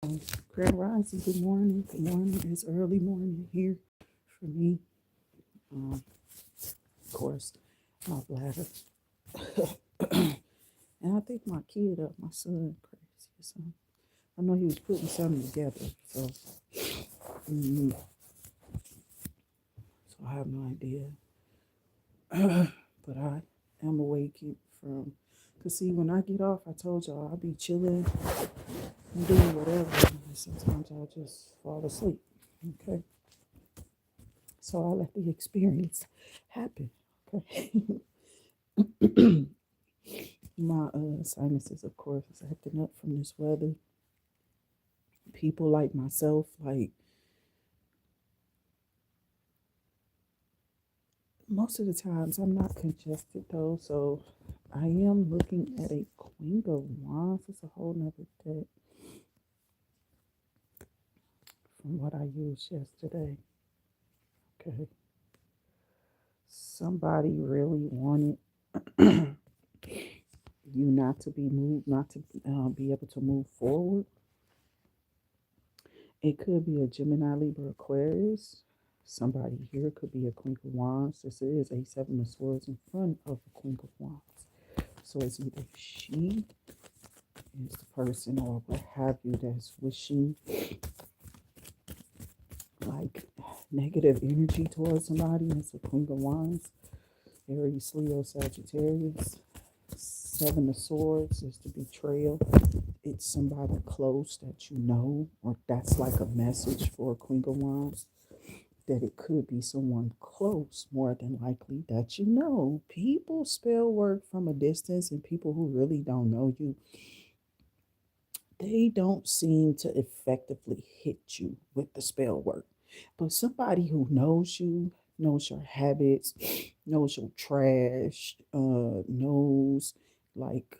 Grand Rising, good morning. Good morning. It's early morning here for me. Of course, my bladder. And I think my kid up, my son, crazy or something. I know he was putting something together. Mm, so I have no idea. But I am awakened from, because see, when I get off, I told y'all I'll be chilling and doing whatever. And sometimes I'll just fall asleep. Okay. So I'll let the experience happen. Okay. My sinuses, of course, is acting up from this weather. People like myself, like most of the times, I'm not congested though. So I am looking at a Queen of Wands. It's a whole nother deck from what I used yesterday. Okay. Somebody really wanted you not to be moved, not to be able to move forward. It could be a Gemini, Libra, Aquarius. Somebody here could be a Queen of Wands. This is a Seven of Swords in front of a Queen of Wands. So it's either she is the person or what have you that's wishing like negative energy towards somebody. It's a Queen of Wands. Aries, Leo, Sagittarius. Seven of Swords is the betrayal. It's somebody close that you know, or that's like a message for a Queen of Wands. That it could be someone close, more than likely, that you know. People spell work from a distance, and people who really don't know you, they don't seem to effectively hit you with the spell work. But somebody who knows you, knows your habits, knows your trash, knows like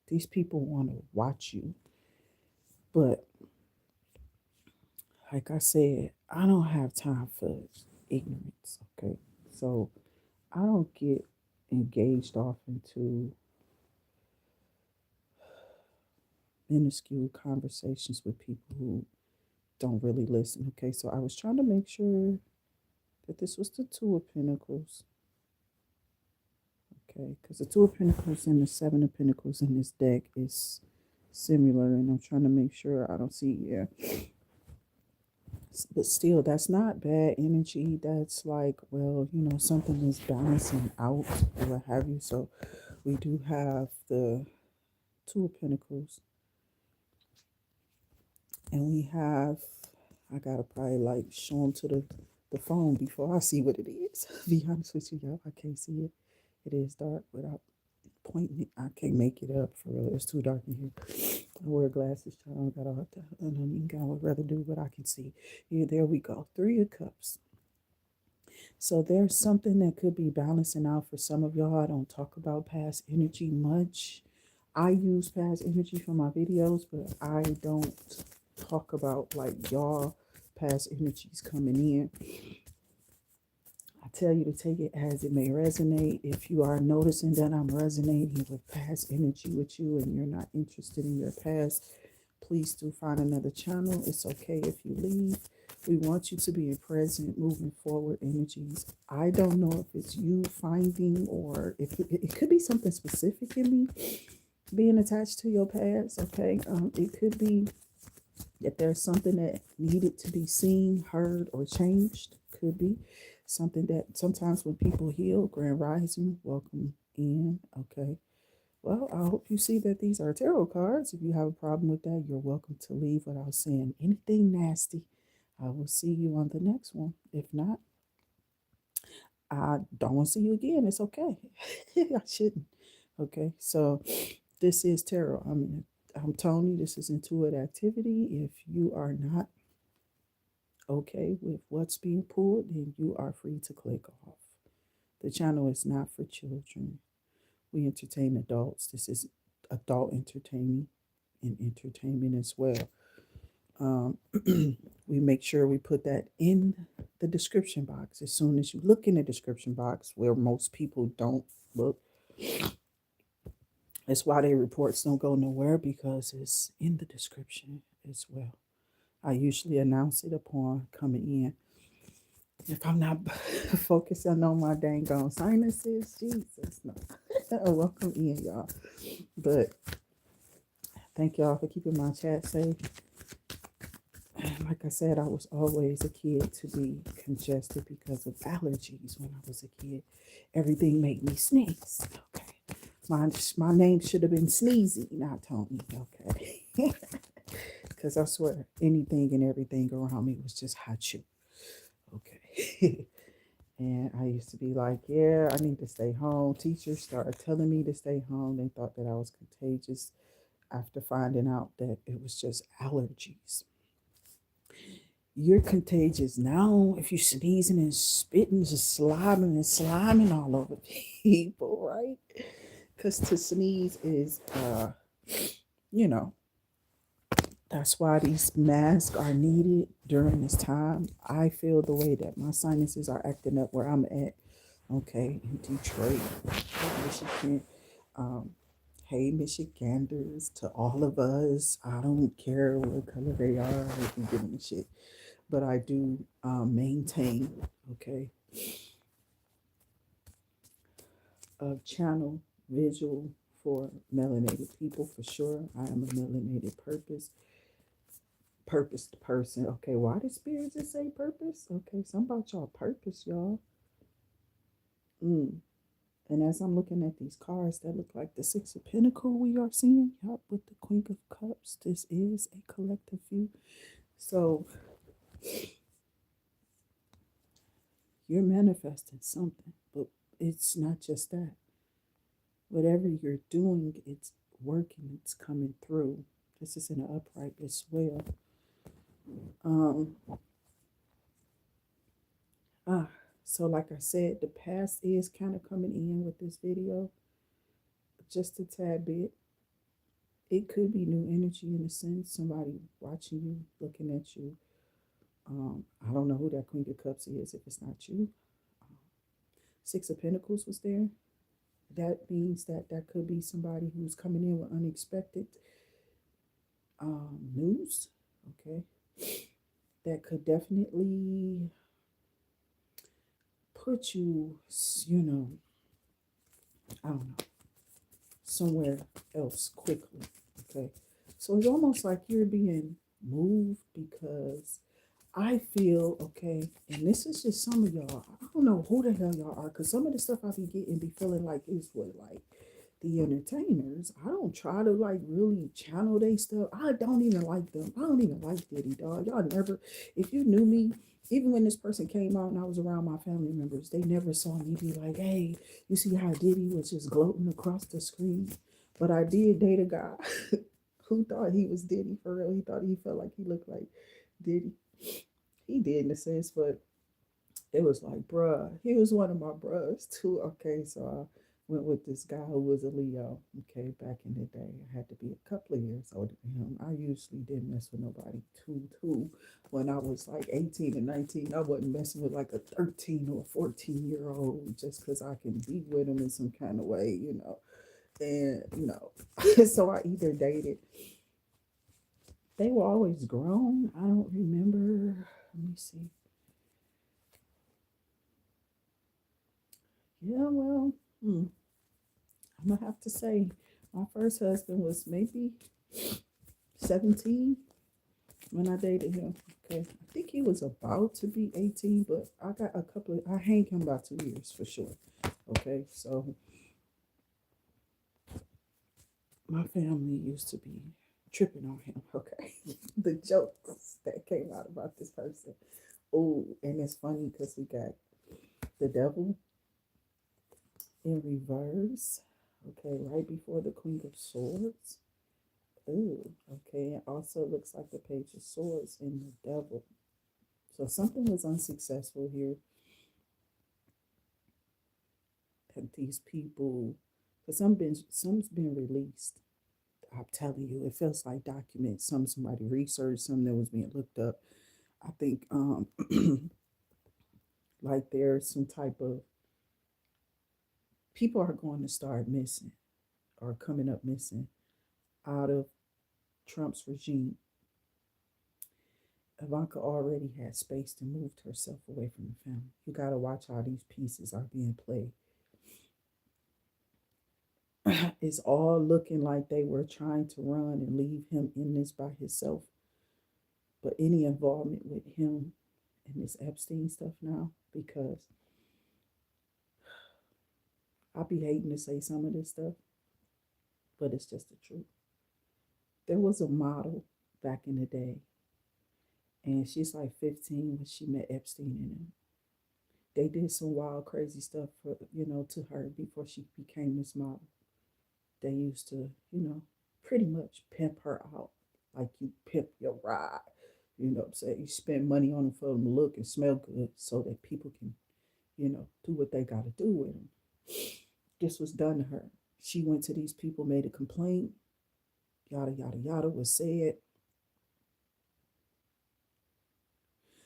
these people want to watch you. But like I said, I don't have time for ignorance. Okay. So I don't get engaged off into minuscule conversations with people who don't really listen. Okay. So I was trying to make sure that this was the Two of Pentacles. Okay. Because the Two of Pentacles and the Seven of Pentacles in this deck is similar. And I'm trying to make sure I don't see, yeah. But still, that's not bad energy. That's like, well, something is balancing out or what have you. So we do have the Two of Pentacles, and we have, I gotta probably like show them to the phone before I see what it is. Be honest with you, y'all, I can't see it. It is dark without pointing it. I can't make it up for real. It's too dark in here. I wear glasses, child. I don't even got what rather do, but I can see. Yeah, there we go. Three of Cups. So there's something that could be balancing out for some of y'all. I don't talk about past energy much. I use past energy for my videos, but I don't talk about like y'all past energies coming in. I tell you to take it as it may resonate. If you are noticing that I'm resonating with past energy with you and you're not interested in your past, please do find another channel. It's okay if you leave. We want you to be in present, moving forward energies. I don't know if it's you finding or if it could be something specific in me being attached to your past. Okay. It could be that there's something that needed to be seen, heard, or changed. Could be something that sometimes when people heal, Grand Rising, welcome in. Okay. Well, I hope you see that these are tarot cards. If you have a problem with that, you're welcome to leave without saying anything nasty. I will see you on the next one. If not, I don't want to see you again. It's okay. I shouldn't. Okay. So this is tarot. I'm Toni. This is Intuitive Activity. If you are not okay with what's being pulled, then you are free to click off. The channel is not for children. We entertain adults. This is adult entertaining and entertainment as well. We make sure we put that in the description box. As soon as you look in the description box, where most people don't look, that's why their reports don't go nowhere, because it's in the description. as well. I usually announce it upon coming in. If I'm not focusing on my dang on sinuses, Jesus, no. Welcome in, y'all. But thank y'all for keeping my chat safe. Like I said, I was always a kid to be congested because of allergies when I was a kid. Everything made me sneeze. Okay. My name should have been Sneezy, not Toni. Okay. Because I swear, anything and everything around me was just hot you. Okay. And I used to be like, yeah, I need to stay home. Teachers started telling me to stay home. They thought that I was contagious after finding out that it was just allergies. You're contagious now if you're sneezing and spitting, just sliming all over people, right? Because to sneeze is, you know, that's why these masks are needed during this time. I feel the way that my sinuses are acting up where I'm at, okay, in Detroit, Michigan. Um, hey, Michiganders, to all of us, I don't care what color they are, if you give them shit, but I do maintain, okay, a channel visual for melanated people for sure. I am a melanated purposed person. Okay, why did spirit just say purpose? Okay, something about y'all purpose, y'all. And as I'm looking at these cards that look like the Six of Pentacles we are seeing, yup, with the Queen of Cups, this is a collective view. So you're manifesting something, but it's not just that. Whatever you're doing, it's working, it's coming through. This is in an upright as well. Um, so like I said, the past is kind of coming in with this video, just a tad bit. It could be new energy in a sense, somebody watching you, looking at you. I don't know who that Queen of Cups is if it's not you. Six of Pentacles was there. That means that that could be somebody who's coming in with unexpected news. Okay, that could definitely put you, you know, I don't know, somewhere else quickly. Okay, so it's almost like you're being moved because I feel, okay, and this is just some of y'all. I don't know who the hell y'all are, because some of the stuff I be getting be feeling like it's what, like the entertainers. I don't try to like really channel they stuff. I don't even like them. I don't even like Diddy, dog. Y'all never, if you knew me, even when this person came out and I was around my family members, they never saw me be like, hey, you see how Diddy was just gloating across the screen? But I did date a guy who thought he was Diddy for real. He thought he felt like he looked like Diddy. He did in a sense, but it was like, bruh, he was one of my bruhs too. Okay, so I went with this guy who was a Leo. Okay, back in the day, I had to be a couple of years older than him. I usually didn't mess with nobody too. When I was like 18 and 19, I wasn't messing with like a 13 or 14-year-old just because I can be with them in some kind of way, you know. And, you know, so I either dated, they were always grown. I don't remember. Let me see. Yeah, well, I'm gonna have to say my first husband was maybe 17 when I dated him. Okay, I think he was about to be 18, but I got a couple of, I hang him about 2 years for sure. Okay, so my family used to be tripping on him. Okay, the jokes that came out about this person. Oh, and it's funny because we got the devil in reverse. Okay, right before the Queen of Swords. Ooh, okay. It also looks like the Page of Swords in the Devil. So something was unsuccessful here. That these people, because some's been released. I'm telling you, it feels like documents. Somebody researched, some that was being looked up. I think like there's some type of people are going to start missing or coming up missing out of Trump's regime. Ivanka already had spaced and moved herself away from the family. You got to watch how these pieces are being played. It's all looking like they were trying to run and leave him in this by himself. But any involvement with him and this Epstein stuff now, because I be hating to say some of this stuff, but it's just the truth. There was a model back in the day, and she's like 15 when she met Epstein and him. They did some wild, crazy stuff for to her before she became this model. They used to, pretty much pimp her out like you pimp your ride. You know what I'm saying? You spend money on them for them to look and smell good so that people can, do what they got to do with them. This was done to her. She went to these people, made a complaint, yada, yada, yada was said.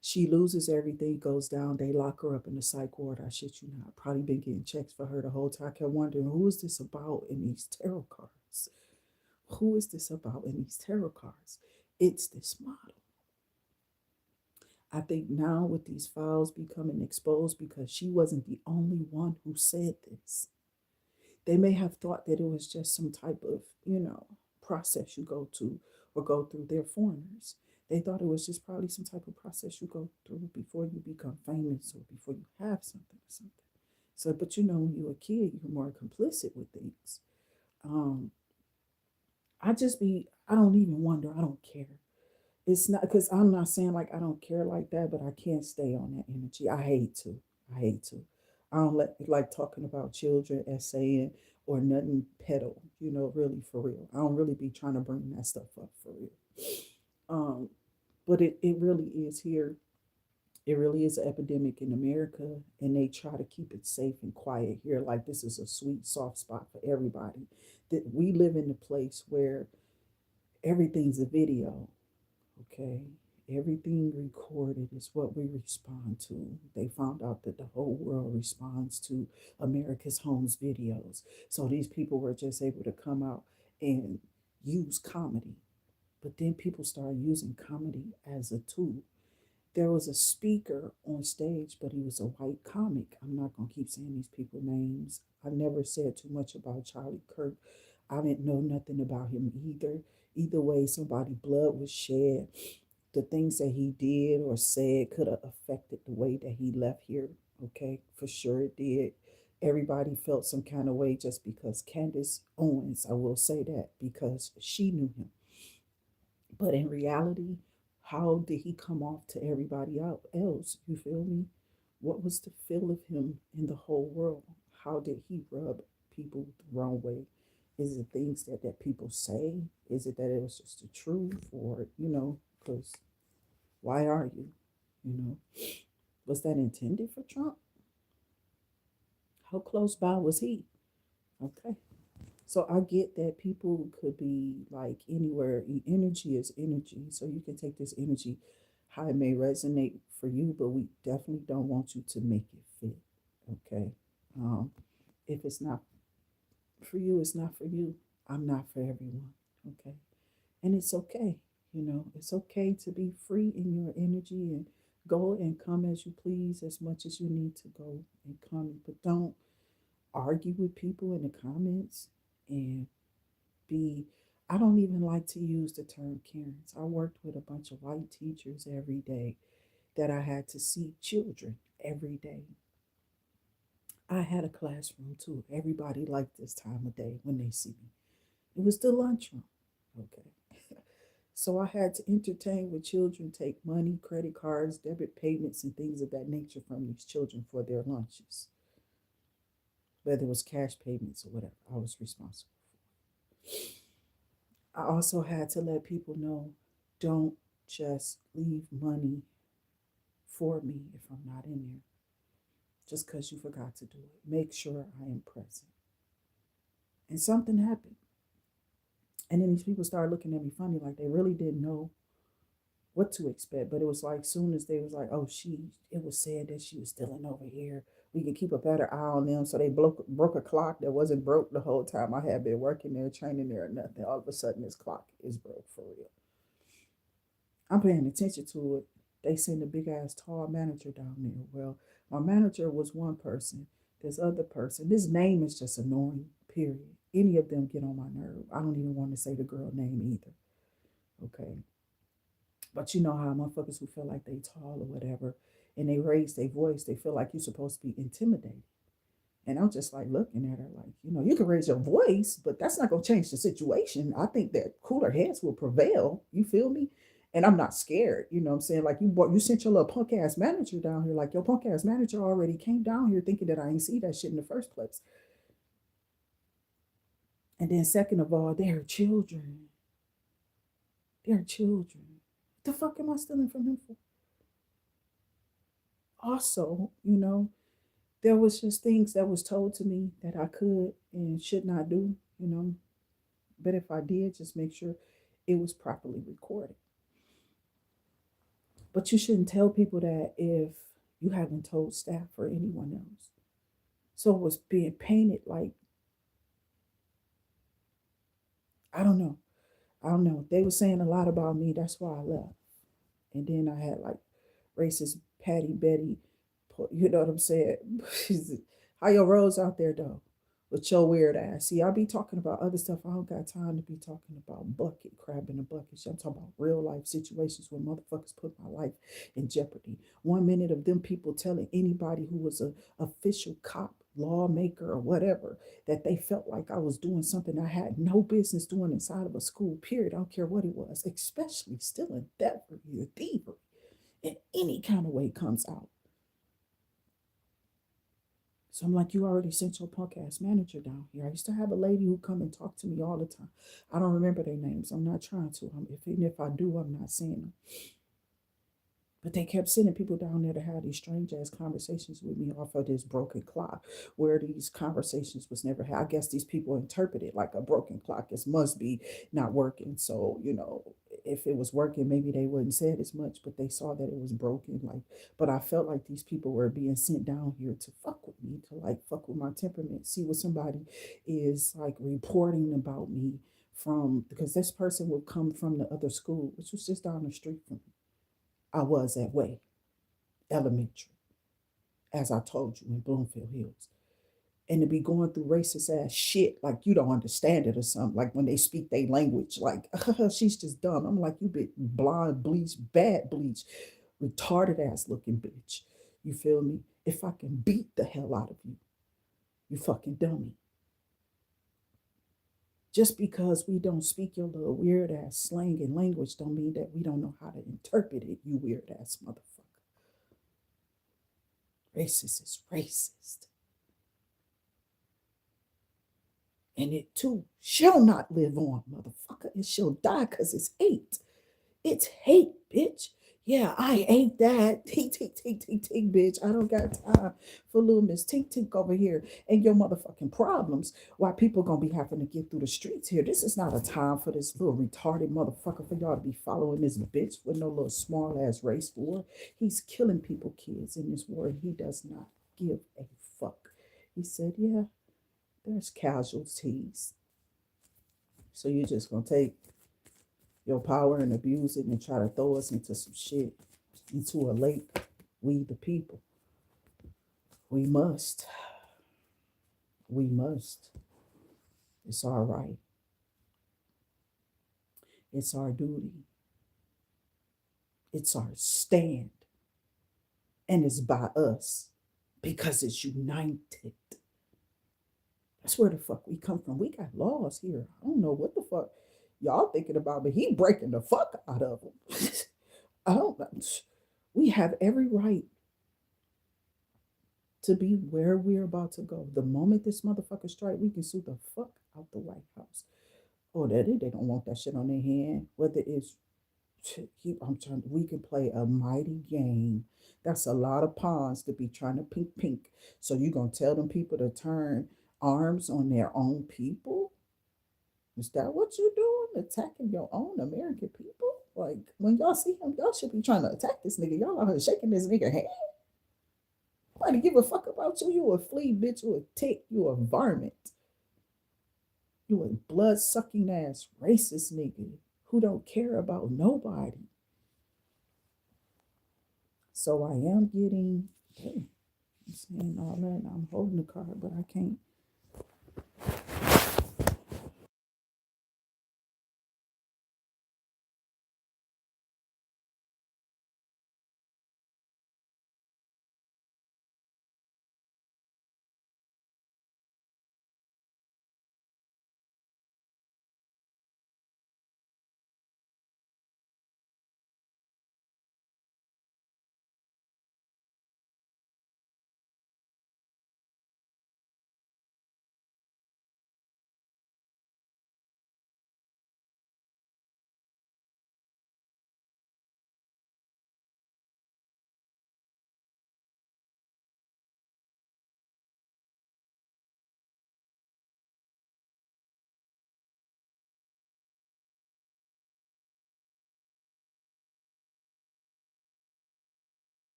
She loses everything, goes down. They lock her up in the psych ward. I shit you not. Probably been getting checks for her the whole time. I kept wondering, who is this about in these tarot cards? Who is this about in these tarot cards? It's this model. I think now with these files becoming exposed, because she wasn't the only one who said this, they may have thought that it was just some type of, process you go to or go through. They're foreigners. They thought it was just probably some type of process you go through before you become famous or before you have something or something. So, but when you're a kid, you're more complicit with things. Um, I don't even wonder. I don't care. It's not because I'm not saying like I don't care like that, but I can't stay on that energy. I hate to. I hate to. I don't like talking about children, essaying or nothing pedal, really for real. I don't really be trying to bring that stuff up for real. Um, but it really is here. It really is an epidemic in America, and they try to keep it safe and quiet here. Like this is a sweet, soft spot for everybody. That we live in a place where everything's a video. Okay. Everything recorded is what we respond to. They found out that the whole world responds to America's Homes videos. So these people were just able to come out and use comedy. But then people started using comedy as a tool. There was a speaker on stage, but he was a white comic. I'm not going to keep saying these people's names. I never said too much about Charlie Kirk. I didn't know nothing about him either. Either way, somebody blood was shed. The things that he did or said could have affected the way that he left here. Okay, for sure it did. Everybody felt some kind of way just because Candace Owens, I will say that, because she knew him. But in reality, how did he come off to everybody else? You feel me? What was the feel of him in the whole world? How did he rub people the wrong way? Is it things that people say? Is it that it was just the truth? Or, because why are you? You know, was that intended for Trump? How close by was he? Okay. So I get that people could be like anywhere. Energy is energy. So you can take this energy how it may resonate for you, but we definitely don't want you to make it fit. Okay. If it's not for you, it's not for you. I'm not for everyone. Okay. And it's okay. It's okay to be free in your energy and go and come as you please as much as you need to go and come. But don't argue with people in the comments and be. I don't even like to use the term Karens. I worked with a bunch of white teachers every day that I had to see children every day. I had a classroom too. Everybody liked this time of day when they see me. It was the lunchroom. Okay. So I had to entertain with children, take money, credit cards, debit payments, and things of that nature from these children for their lunches. Whether it was cash payments or whatever, I was responsible. I also had to let people know, don't just leave money for me if I'm not in there. Just because you forgot to do it. Make sure I am present. And something happened. And then these people started looking at me funny, like they really didn't know what to expect. But it was like soon as they was like, oh, it was said that she was stealing over here. We could keep a better eye on them. So they broke a clock that wasn't broke the whole time I had been working there, training there, or nothing. All of a sudden, this clock is broke for real. I'm paying attention to it. They send a big ass tall manager down there. Well, my manager was one person. This other person, this name is just annoying, period. Any of them get on my nerve. I don't even want to say the girl name either. Okay. But you know how motherfuckers who feel like they tall or whatever and they raise their voice, they feel like you're supposed to be intimidated. And I'm just like looking at her like, you can raise your voice, but that's not going to change the situation. I think that cooler heads will prevail. You feel me? And I'm not scared. You know what I'm saying? Like you sent your little punk ass manager down here. Like your punk ass manager already came down here thinking that I ain't see that shit in the first place. And then second of all, they're children. They're children. What the fuck am I stealing from them for? Also, there was just things that was told to me that I could and should not do. But if I did, just make sure it was properly recorded. But you shouldn't tell people that if you haven't told staff or anyone else. So it was being painted like, I don't know. I don't know. They were saying a lot about me. That's why I left. And then I had like racist Patty Betty, you know what I'm saying? How your roads out there though? With your weird ass. See, I be talking about other stuff. I don't got time to be talking about bucket, crab in a bucket. I'm talking about real life situations where motherfuckers put my life in jeopardy. 1 minute of them people telling anybody who was a official cop, lawmaker, or whatever, that they felt like I was doing something I had no business doing inside of a school, period. I don't care what it was, especially stealing, theft, or thievery in any kind of way comes out. So I'm like, you already sent your punk ass manager down here. I used to have a lady who come and talk to me all the time. I don't remember their names. I'm not trying to. Even if I do, I'm not saying them. But they kept sending people down there to have these strange ass conversations with me off of this broken clock, where these conversations was never had. I guess these people interpret it like a broken clock. It must be not working. So, if it was working, maybe they wouldn't say it as much, but they saw that it was broken. Like, but I felt like these people were being sent down here to fuck with me, to like fuck with my temperament, see what somebody is like reporting about me from, because this person would come from the other school, which was just down the street from me. I was at Way Elementary, as I told you, in Bloomfield Hills. And to be going through racist ass shit like you don't understand it or something. Like when they speak their language, like she's just dumb. I'm like, you bit blind, bleach, bad bleach, retarded ass looking bitch. You feel me? If I can beat the hell out of you, you fucking dummy. Just because we don't speak your little weird ass slang and language don't mean that we don't know how to interpret it, you weird ass motherfucker. Racist is racist. And it too shall not live on, motherfucker. It shall die because it's hate. It's hate, bitch. Yeah, I ain't that. Tink, tink, tink, tink, tink, bitch. I don't got time for little Miss Tink Tink over here and your motherfucking problems. Why people gonna be having to get through the streets here. This is not a time for this little retarded motherfucker for y'all to be following this bitch with no little small ass race war. He's killing people, kids in this war, and he does not give a fuck. He said, yeah, there's casualties. So you're just gonna take your power and abuse it and try to throw us into some shit, into a lake. We the people. We must. We must. It's our right. It's our duty. It's our stand. And it's by us because it's united. That's where the fuck we come from. We got laws here. I don't know what the fuck y'all thinking about, but he breaking the fuck out of them. I don't know. We have every right to be where we're about to go. The moment this motherfucker strike, we can sue the fuck out the White House. Oh, they don't want that shit on their hand. Whether it's we can play a mighty game. That's a lot of pawns to be trying to pink. So you gonna tell them people to turn arms on their own people? Is that what you're doing? Attacking your own American people? Like when y'all see him, y'all should be trying to attack this nigga. Y'all out here shaking this nigga hand. Nobody give a fuck about you. You a flea, bitch. You a tick. You a varmint. You a blood sucking ass racist nigga who don't care about nobody. So I am getting, hey, I'm saying all that. I'm holding the card, but I can't.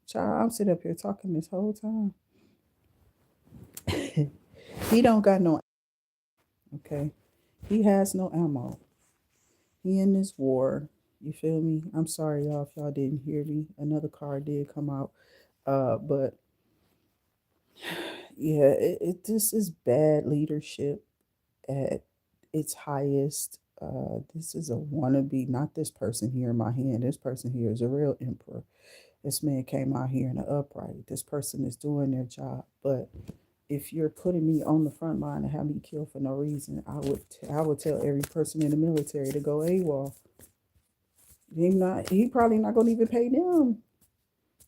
Child, I'm sitting up here talking this whole time. He don't got no, okay? He has no ammo. He in this war. You feel me? I'm sorry, y'all, if y'all didn't hear me. Another card did come out. But yeah, this is bad leadership at its highest. This is a wannabe, not this person here in my hand. This person here is a real emperor. This man came out here in an upright. This person is doing their job. But if you're putting me on the front line and have me killed for no reason, I would tell every person in the military to go AWOL. He probably not gonna even pay them.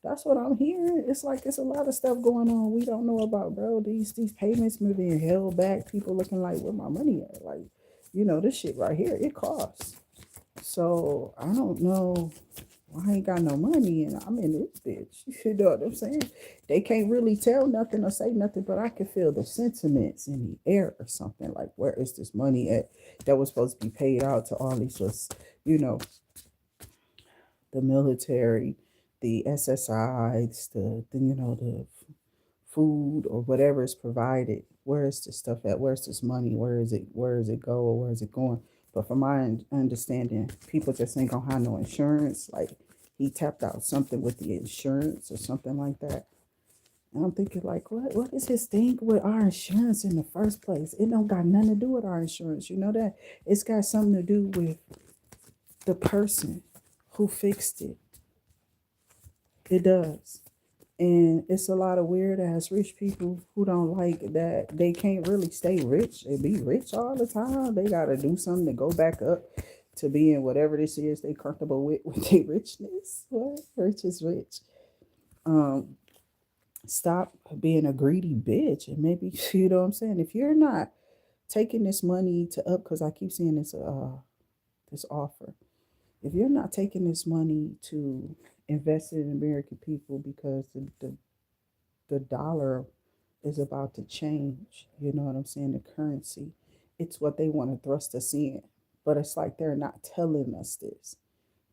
That's what I'm hearing. It's like it's a lot of stuff going on we don't know about, bro. These payments been being held back. People looking like, where my money at? Like, this shit right here, it costs. So I don't know why I ain't got no money and I'm in this bitch. You know what I'm saying? They can't really tell nothing or say nothing, but I can feel the sentiments in the air or something. Like, where is this money at that was supposed to be paid out to all these, you know, the military, the SSIs, the food or whatever is provided. Where is this stuff at? Where's this money? Where is it? Where is it go? Or where is it going? But from my understanding, people just ain't gonna have no insurance. Like he tapped out something with the insurance or something like that. And I'm thinking, like, what is his thing with our insurance in the first place? It don't got nothing to do with our insurance. You know that? It's got something to do with the person who fixed it. It does. And it's a lot of weird ass rich people who don't like that they can't really stay rich and be rich all the time. They gotta do something to go back up to being whatever this is they comfortable with their richness. What? Rich is rich. Um, Stop being a greedy bitch and maybe you know what I'm saying. If you're not taking this money to up, because I keep seeing this offer. If you're not taking this money to invest in American people because the dollar is about to change, you know what I'm saying? The currency, it's what they want to thrust us in. But it's like they're not telling us this.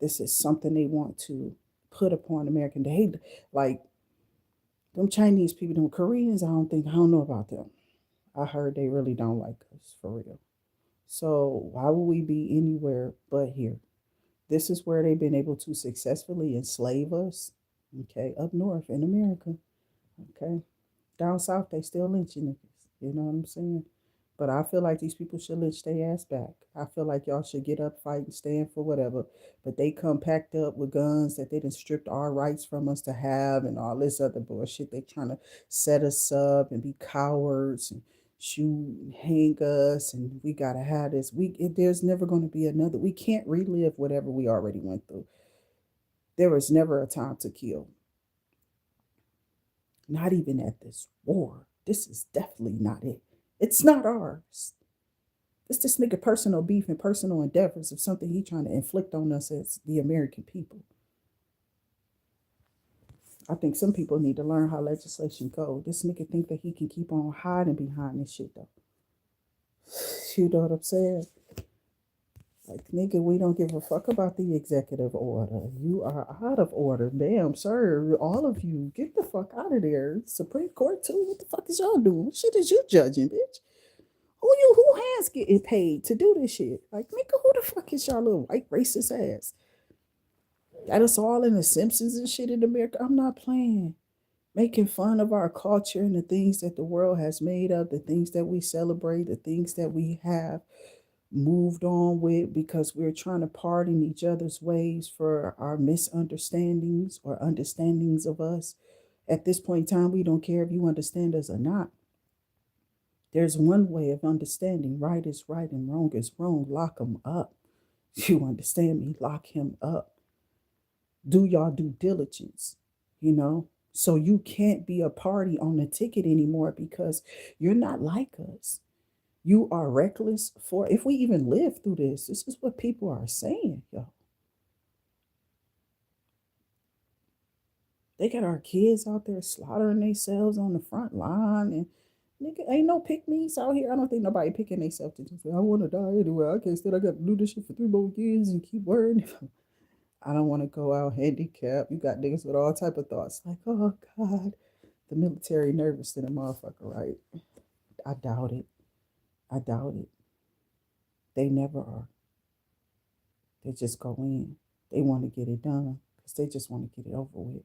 This is something they want to put upon American. They like them Chinese people, them Koreans. I don't know about them. I heard they really don't like us for real. So why would we be anywhere but here? This is where they've been able to successfully enslave us. Okay, up north in America. Okay, down south they still lynching niggas. You know what I'm saying? But I feel like these people should lynch their ass back. I feel like y'all should get up, fight, and stand for whatever. But they come packed up with guns that they done stripped our rights from us to have and all this other bullshit. They trying to set us up and be cowards and shoot and hang us. And we gotta have this. There's never going to be another. We can't relive whatever we already went through. There was never a time to kill. Not even at this war. This is definitely not it. It's not ours. It's this nigga personal beef and personal endeavors of something he trying to inflict on us as the American people. I think some people need to learn how legislation go. This nigga think that he can keep on hiding behind this shit though. You know what I'm saying? Like, nigga, we don't give a fuck about the executive order. You are out of order. Damn, sir. All of you, get the fuck out of there. Supreme Court, too. What the fuck is y'all doing? What shit is you judging, bitch? Who hands getting paid to do this shit? Like, nigga, who the fuck is y'all little white racist ass? Got us all in the Simpsons and shit in America. I'm not playing. Making fun of our culture and the things that the world has made up, the things that we celebrate, the things that we have moved on with because we're trying to pardon each other's ways for our misunderstandings or understandings of us. At this point in time, we don't care if you understand us or not. There's one way of understanding. Right is right and wrong is wrong. Lock him up. You understand me? Lock him up. Do y'all due diligence, you know? So you can't be a party on the ticket anymore because you're not like us. You are reckless for, if we even live through this is what people are saying, yo. They got our kids out there slaughtering themselves on the front line, and nigga, ain't no pick me's out here. I don't think nobody picking themselves to just say, I want to die anyway. I can't stand, I got to do this shit for 3 more years and keep worrying. I don't want to go out handicapped. You got niggas with all type of thoughts like, oh God, the military nervous than a motherfucker, right? I doubt it. I doubt it. They never are. They just go in. They want to get it done because they just want to get it over with.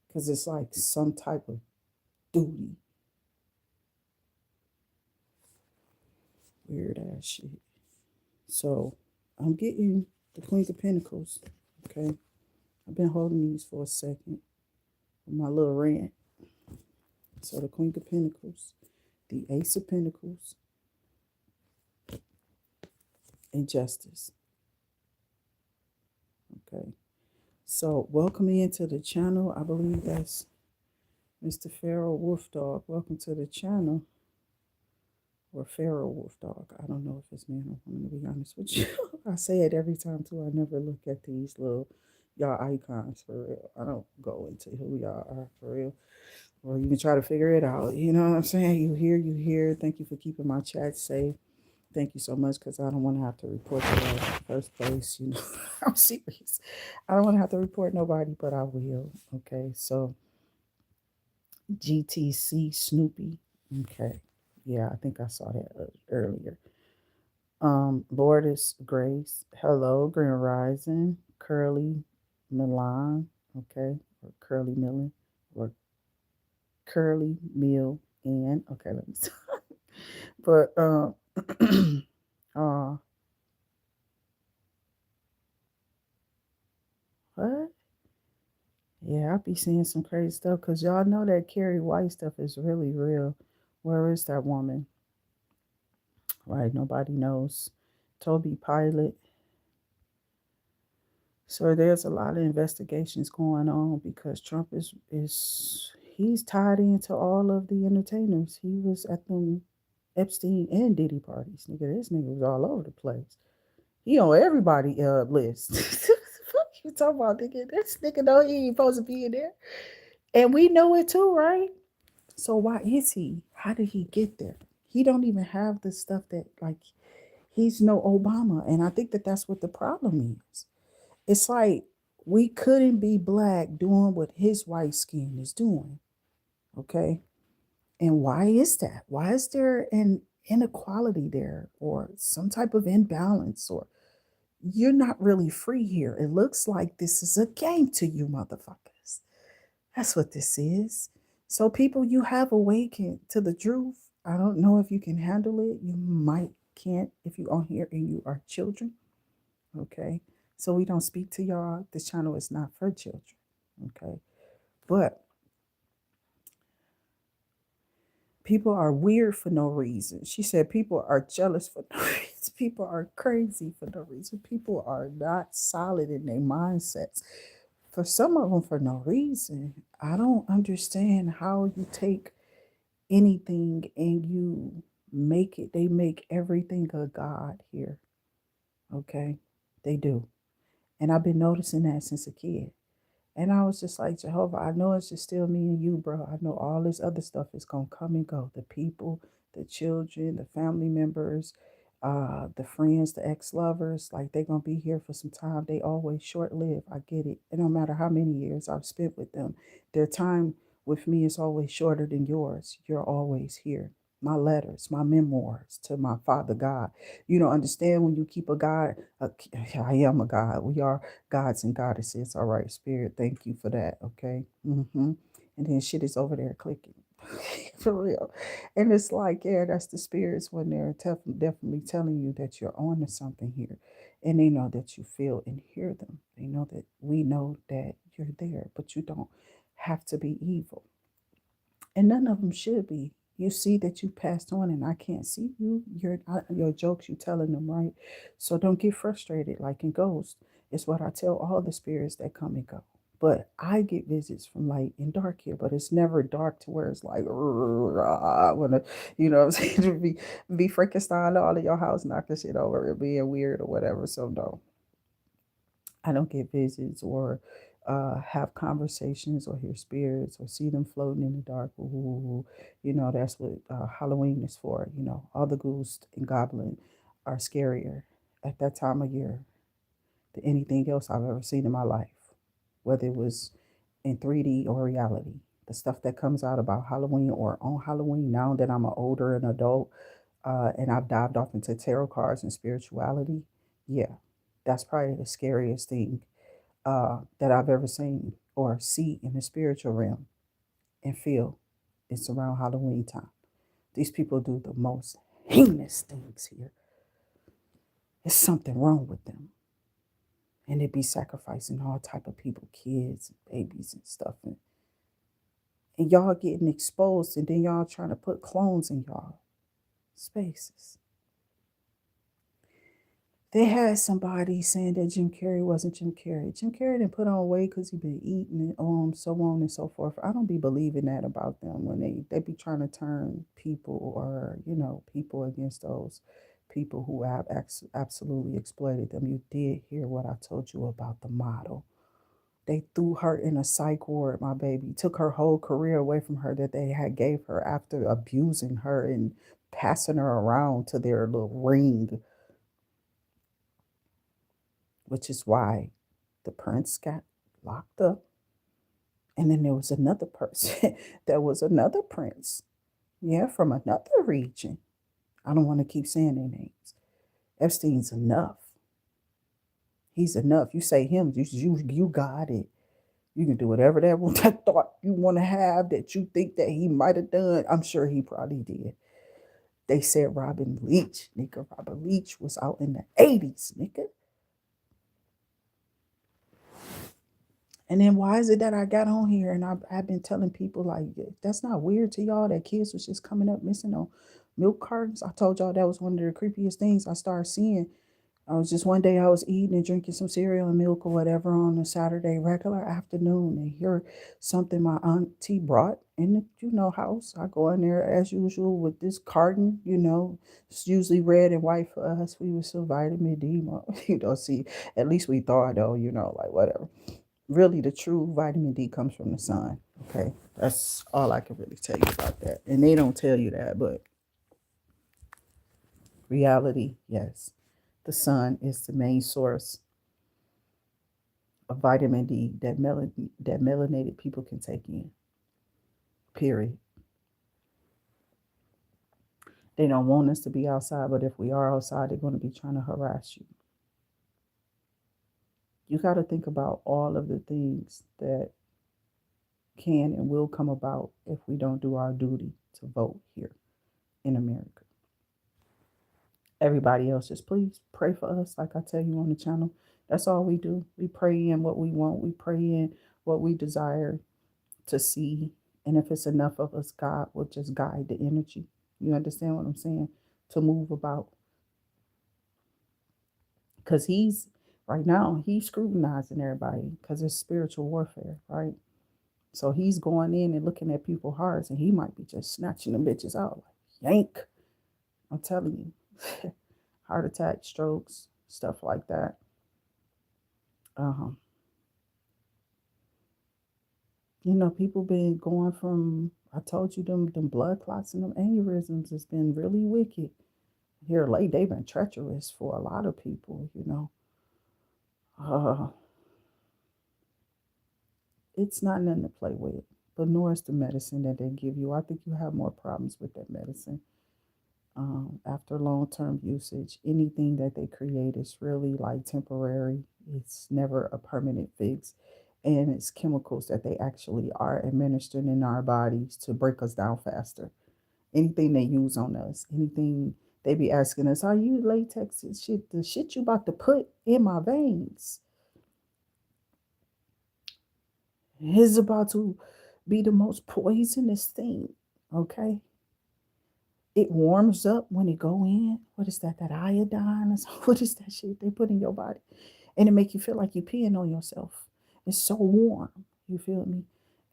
Because it's like some type of duty. Weird ass shit. So I'm getting the Queen of Pentacles. Okay. I've been holding these for a second. My little rant. So the Queen of Pentacles, the Ace of Pentacles, and Justice. Okay. So welcome into the channel. I believe that's Mr. Pharaoh Wolf Dog. Welcome to the channel. Or Pharaoh Wolf Dog. I don't know if it's man or woman, to be honest with you. I say it every time too. I never look at these little y'all icons for real. I don't go into who y'all are for real. Or you can try to figure it out. You know what I'm saying? You hear. Thank you for keeping my chat safe. Thank you so much, because I don't want to have to report you in the first place. You know, I'm serious. I don't want to have to report nobody, but I will. Okay, so GTC Snoopy. Okay, yeah, I think I saw that earlier. Lourdes Grace, hello, Grand Rising, Curly Milan, okay, or Curly Millen, or Curly Mill and okay, let me stop. But uh what? Yeah, I be seeing some crazy stuff because y'all know that Carrie White stuff is really real. Where is that woman? Right, nobody knows. Toby Pilot. So there's a lot of investigations going on because Trump is he's tied into all of the entertainers. He was at them Epstein and Diddy parties. Nigga, this nigga was all over the place. He on everybody list. Fuck you talking about, nigga? This nigga know he ain't supposed to be in there, and we know it too, right? So why is he? How did he get there? He don't even have the stuff that like he's no Obama, and I think that that's what the problem is. It's like we couldn't be black doing what his white skin is doing. Okay. And why is that? Why is there an inequality there or some type of imbalance or you're not really free here? It looks like this is a game to you, motherfuckers. That's what this is. So, people, you have awakened to the truth. I don't know if you can handle it. You might can't if you on here and you are children. Okay. So we don't speak to y'all. This channel is not for children. Okay. But people are weird for no reason. She said people are jealous for no reason. People are crazy for no reason. People are not solid in their mindsets. For some of them, for no reason. I don't understand how you take anything and you make it, they make everything a God here. Okay. They do. And I've been noticing that since a kid. And I was just like, Jehovah, I know it's just still me and you, bro. I know all this other stuff is going to come and go. The people, the children, the family members, the friends, the ex-lovers, like they're going to be here for some time. They always short-lived. I get it. It don't matter how many years I've spent with them. Their time with me is always shorter than yours. You're always here. My letters, my memoirs to my Father God. You don't understand when you keep a God. I am a God. We are gods and goddesses. All right, Spirit, thank you for that. Okay. And then shit is over there clicking. For real. And it's like, yeah, that's the spirits when they're definitely telling you that you're on to something here. And they know that you feel and hear them. They know that we know that you're there, but you don't have to be evil. And none of them should be. You see that you passed on, and I can't see you. Your jokes you telling them, right? So don't get frustrated like in Ghost. It's what I tell all the spirits that come and go. But I get visits from light and dark here, but it's never dark to where it's like I wanna, you know what I'm saying, to be Frankenstein all of your house knocking shit over and being weird or whatever. So no, I don't get visits or have conversations or hear spirits or see them floating in the dark. Ooh, you know, that's what Halloween is for. You know, all the ghouls and goblins are scarier at that time of year than anything else I've ever seen in my life, whether it was in 3D or reality. The stuff that comes out about Halloween or on Halloween now that I'm an older and adult and I've dived off into tarot cards and spirituality, yeah, that's probably the scariest thing that I've ever seen or see in the spiritual realm and feel. It's around Halloween time. These people do the most heinous things here. There's something wrong with them. And they be sacrificing all type of people, kids, babies and stuff. And y'all getting exposed and then y'all trying to put clones in y'all spaces. They had somebody saying that Jim Carrey wasn't Jim Carrey. Jim Carrey didn't put on weight because he been eating and so on and so forth. I don't be believing that about them when they be trying to turn people or, you know, people against those people who have absolutely exploited them. You did hear what I told you about the model. They threw her in a psych ward, my baby. Took her whole career away from her that they had gave her after abusing her and passing her around to their little ring, which is why the prince got locked up. And then there was another person. There was another prince, yeah, from another region. I don't want to keep saying their names. Epstein's enough. He's enough. You say him, you got it. You can do whatever that thought you want to have that you think that he might have done. I'm sure he probably did. They said Robin Leach, nigga. Robin Leach was out in the 80s, nigga. And then why is it that I got on here and I've been telling people, like, that's not weird to y'all that kids was just coming up missing on milk cartons? I told y'all that was one of the creepiest things I started seeing. I was just one day I was eating and drinking some cereal and milk or whatever on a Saturday regular afternoon, and hear something my auntie brought in the house. I go in there as usual with this carton, it's usually red and white for us. We was some vitamin D, see, at least we thought though, like whatever. Really, the true vitamin D comes from the sun. Okay, that's all I can really tell you about that. And they don't tell you that, but reality, yes. The sun is the main source of vitamin D that melanated people can take in. Period. They don't want us to be outside, but if we are outside, they're going to be trying to harass you. You got to think about all of the things that can and will come about if we don't do our duty to vote here in America. Everybody else, just please pray for us, like I tell you on the channel. That's all we do. We pray in what we want. We pray in what we desire to see. And if it's enough of us, God will just guide the energy. You understand what I'm saying? To move about. Because right now, he's scrutinizing everybody because it's spiritual warfare, right? So he's going in and looking at people's hearts, and he might be just snatching them bitches out. Like, yank. I'm telling you. Heart attack, strokes, stuff like that. People been going from, I told you, them blood clots and them aneurysms has been really wicked. Here late, they've been treacherous for a lot of people, It's not nothing to play with, but nor is the medicine that they give you. I think you have more problems with that medicine. After long-term usage, anything that they create is really like temporary. It's never a permanent fix. And it's chemicals that they actually are administering in our bodies to break us down faster. Anything they use on us, anything they be asking us, are you latex and shit? The shit you about to put in my veins is about to be the most poisonous thing, okay? It warms up when it go in. What is that? That iodine? What is that shit they put in your body? And it make you feel like you're peeing on yourself. It's so warm. You feel me?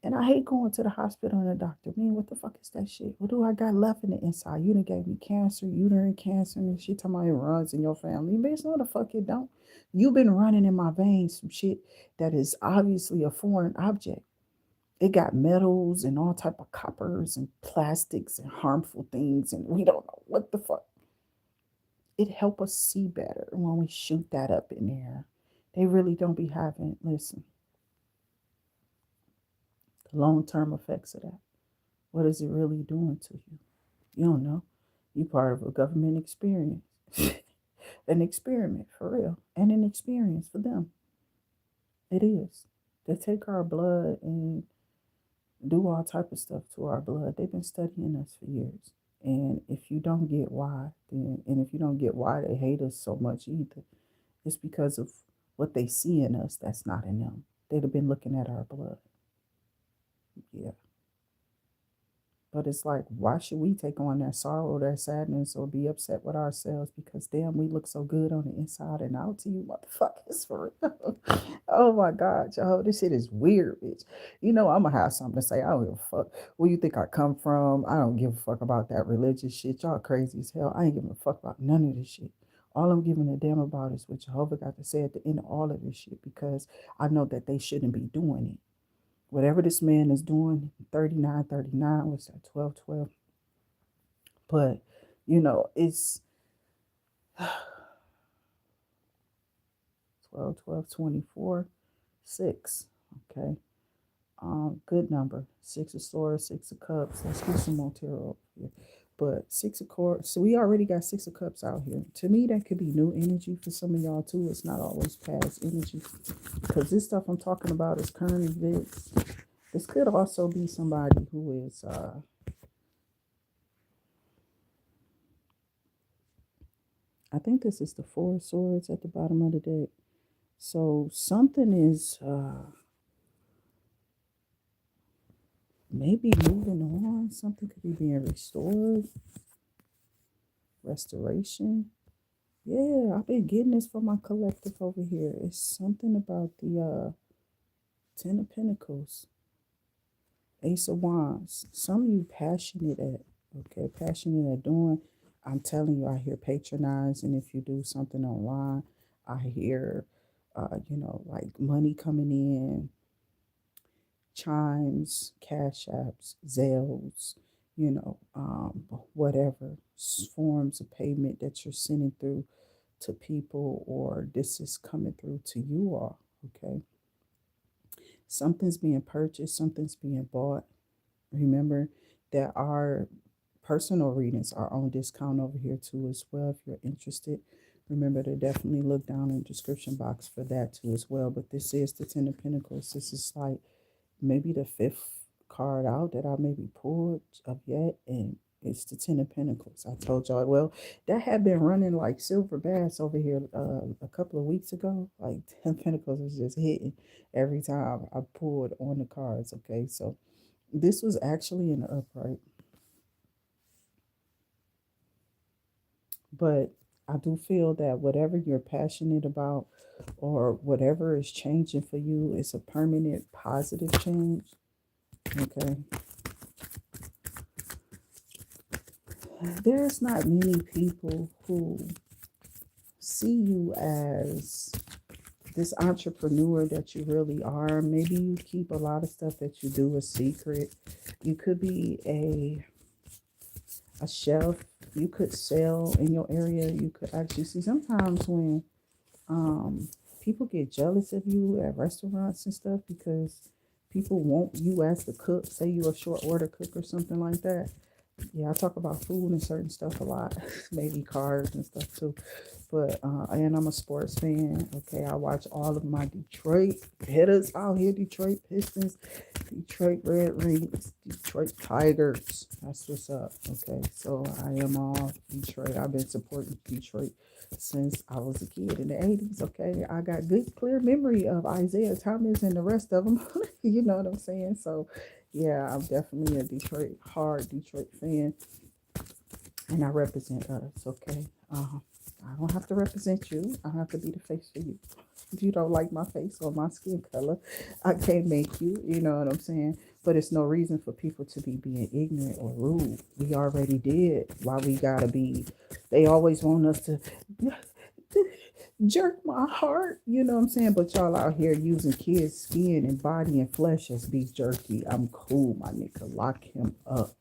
And I hate going to the hospital and the doctor. Man, what the fuck is that shit? What do I got left in the inside? You done gave me cancer, uterine cancer, and shit talking about it runs in your family. Bitch, no the fuck it don't. You've been running in my veins some shit that is obviously a foreign object. It got metals and all type of coppers and plastics and harmful things, and we don't know what the fuck. It help us see better when we shoot that up in there. They really don't be having, listen, the long-term effects of that. What is it really doing to you? You don't know. You part of a government experience. An experiment for real. And an experience for them. It is. They take our blood and do all type of stuff to our blood. They've been studying us for years. And if you don't get why, and if you don't get why they hate us so much either, it's because of what they see in us that's not in them. They'd have been looking at our blood. Yeah. But it's like, why should we take on that sorrow, that sadness, or be upset with ourselves? Because damn, we look so good on the inside and out to you motherfuckers, for real. Oh my God, y'all, this shit is weird, bitch. I'm gonna have something to say. I don't give a fuck where you think I come from. I don't give a fuck about that religious shit. Y'all crazy as hell. I ain't giving a fuck about none of this shit. All I'm giving a damn about is what Jehovah got to say at the end of all of this shit, because I know that they shouldn't be doing it. Whatever this man is doing, 39, what's that, 12. But, it's 12, 24, 6. Okay. Good number. 6 of swords, 6 of cups. Let's get some more tarot here. But Six of Cups, so we already got Six of Cups out here. To me, that could be new energy for some of y'all too. It's not always past energy, because this stuff I'm talking about is current events. This could also be somebody who is, I think this is the Four of Swords at the bottom of the deck. So something is maybe moving on. Something could be being restored, restoration. Yeah, I've been getting this from my collective over here. It's something about the Ten of Pentacles, Ace of Wands. Some of you passionate at, okay, passionate at doing. I'm telling you, I hear patronizing if you do something online. I hear, like money coming in, Chimes, Cash Apps, Zelles, whatever forms of payment that you're sending through to people, or this is coming through to you all, okay? Something's being purchased, something's being bought. Remember that our personal readings are on discount over here too as well if you're interested. Remember to definitely look down in the description box for that too as well. But this is the Ten of Pentacles. This is like maybe the fifth card out that I maybe pulled up yet, and it's the Ten of Pentacles. I told y'all, well, that had been running like silver bass over here a couple of weeks ago. Like Ten of Pentacles was just hitting every time I pulled on the cards. Okay, so this was actually an upright, but I do feel that whatever you're passionate about or whatever is changing for you is a permanent positive change. Okay. There's not many people who see you as this entrepreneur that you really are. Maybe you keep a lot of stuff that you do a secret. You could be a chef. You could sell in your area. You could actually see sometimes when people get jealous of you at restaurants and stuff because people want you as the cook. Say you're a short order cook or something like that. Yeah, I talk about food and certain stuff a lot, maybe cars and stuff too. But and I'm a sports fan. Okay, I watch all of my Detroit hitters out here: Detroit Pistons, Detroit Red Wings, Detroit Tigers. That's what's up. Okay, so I am all Detroit. I've been supporting Detroit since I was a kid in the 80s. Okay, I got good, clear memory of Isaiah Thomas and the rest of them. You know what I'm saying? So yeah, I'm definitely a hard Detroit fan, and I represent us. Okay, I don't have to represent you. I have to be the face for you. If you don't like my face or my skin color, I can't make you. You know what I'm saying? But it's no reason for people to be being ignorant or rude. We already did. Why we gotta be? They always want us to jerk my heart, you know what I'm saying? But y'all out here using kids' skin and body and flesh as beef jerky. I'm cool, my nigga. Lock him up.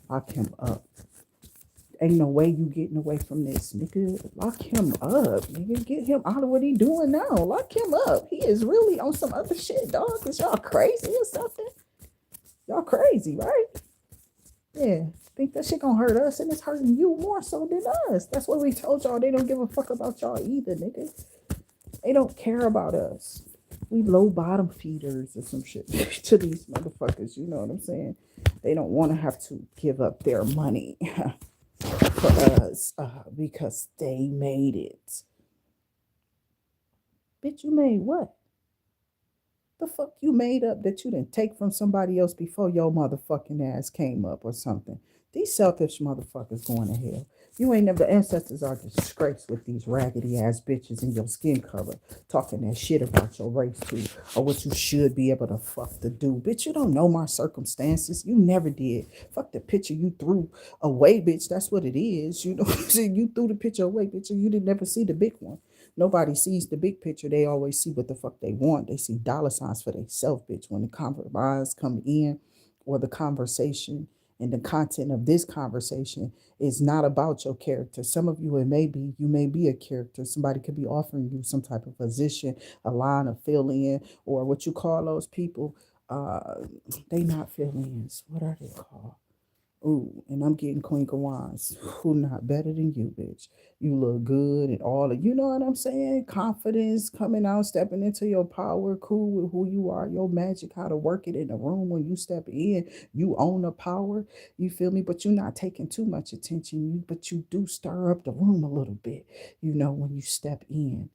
Lock him up. Ain't no way you getting away from this, nigga. Lock him up, nigga. Get him out of what he doing now. Lock him up. He is really on some other shit, dog. Cause y'all crazy or something. Y'all crazy, right? Yeah. Think that shit gonna hurt us, and it's hurting you more so than us. That's what we told y'all. They don't give a fuck about y'all either, nigga. They don't care about us. We low bottom feeders or some shit to these motherfuckers. You know what I'm saying? They don't want to have to give up their money for us because they made it. Bitch, you made what? The fuck you made up that you didn't take from somebody else before your motherfucking ass came up or something? These selfish motherfuckers going to hell. You ain't never, the ancestors are disgraced with these raggedy ass bitches in your skin color talking that shit about your race too, or what you should be able to fuck to do. Bitch, you don't know my circumstances. You never did. Fuck the picture you threw away, bitch. That's what it is. You know what I'm saying? You threw the picture away, bitch, and you didn't never see the big one. Nobody sees the big picture. They always see what the fuck they want. They see dollar signs for themselves, bitch. When the compromise come in, or the conversation and the content of this conversation is not about your character. Some of you, you may be a character. Somebody could be offering you some type of position, a line of fill-in, or what you call those people. They not fill-ins. What are they called? Ooh, and I'm getting Queen Kawans. Who not better than you, bitch? You look good and all of, you know what I'm saying? Confidence coming out, stepping into your power, cool with who you are, your magic, how to work it in the room when you step in. You own the power. You feel me? But you're not taking too much attention. But you do stir up the room a little bit, when you step in.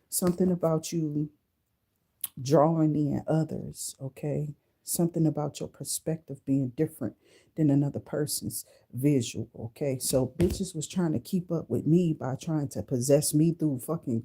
Something about you drawing in others, okay? Something about your perspective being different than another person's visual, okay? So bitches was trying to keep up with me by trying to possess me through fucking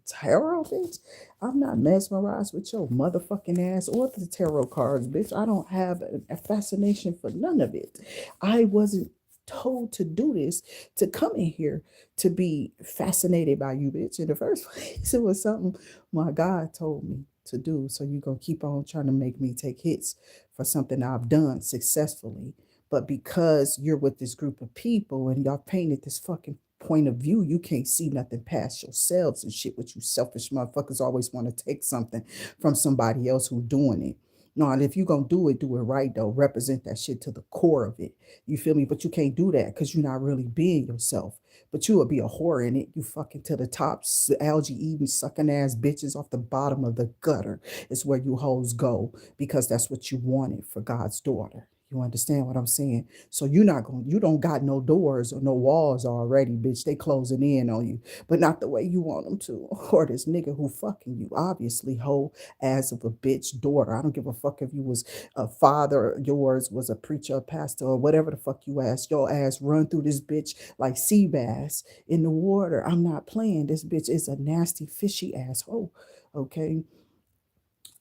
tarot, bitch. I'm not mesmerized with your motherfucking ass or the tarot cards, bitch. I don't have a fascination for none of it. I wasn't told to do this, to come in here to be fascinated by you, bitch. In the first place, it was something my God told me to do. So you're going to keep on trying to make me take hits for something I've done successfully. But because you're with this group of people and y'all painted this fucking point of view, you can't see nothing past yourselves and shit. What you selfish motherfuckers always want to take something from somebody else who's doing it. No, and if you're going to do it right, though. Represent that shit to the core of it. You feel me? But you can't do that because you're not really being yourself. But you would be a whore in it. You fucking to the top, algae eating, sucking ass bitches off the bottom of the gutter is where you hoes go because that's what you wanted for God's daughter. You understand what I'm saying? So you don't got no doors or no walls already, bitch. They closing in on you, but not the way you want them to. Or this nigga who fucking you, obviously, whole ass of a bitch daughter. I don't give a fuck if you was a father, yours was a preacher, a pastor, or whatever the fuck you ask. Your ass run through this bitch like sea bass in the water. I'm not playing. This bitch is a nasty, fishy asshole. Okay.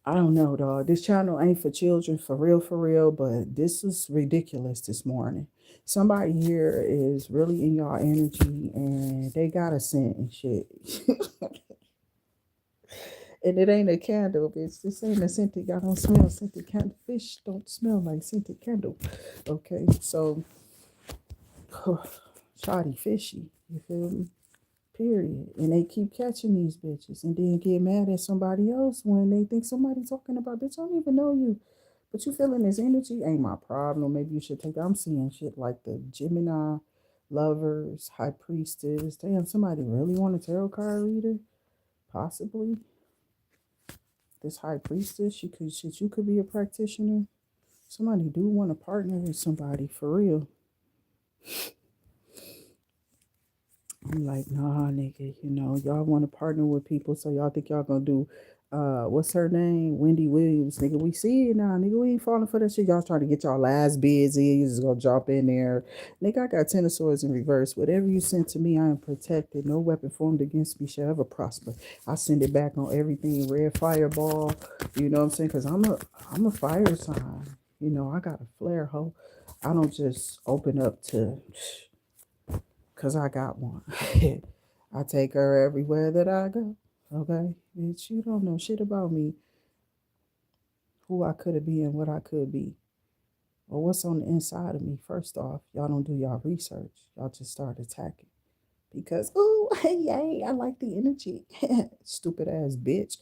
I don't know, dog. This channel ain't for children, for real, but this is ridiculous this morning. Somebody here is really in y'all energy and they got a scent and shit. And it ain't a candle, bitch. This ain't a scented. Y'all don't smell scented candle. Fish don't smell like scented candle. Okay, so shoddy fishy. You feel me? Period. And they keep catching these bitches and then get mad at somebody else when they think somebody talking about, bitch, I don't even know you. But you feeling this energy ain't my problem. Maybe you should take, I'm seeing shit like the Gemini, lovers, high priestess. Damn, somebody really want a tarot card reader? Possibly. This high priestess, you could be a practitioner. Somebody do want to partner with somebody for real. I'm like, nah, nigga, y'all want to partner with people, so y'all think y'all gonna do, what's her name? Wendy Williams, nigga. We see it now, nigga. We ain't falling for that shit. Y'all trying to get y'all last bids in. You just gonna jump in there. Nigga, I got 10 of swords in reverse. Whatever you send to me, I am protected. No weapon formed against me shall ever prosper. I send it back on everything. Red fireball. You know what I'm saying? Because I'm a fire sign. I got a flare, hoe. I don't just open up to... Cause I got one. I take her everywhere that I go. Okay? Bitch, you don't know shit about me. Who I could have been, what I could be. Or what's on the inside of me. First off, y'all don't do y'all research. Y'all just start attacking. Because, ooh, hey, I like the energy. Stupid ass bitch.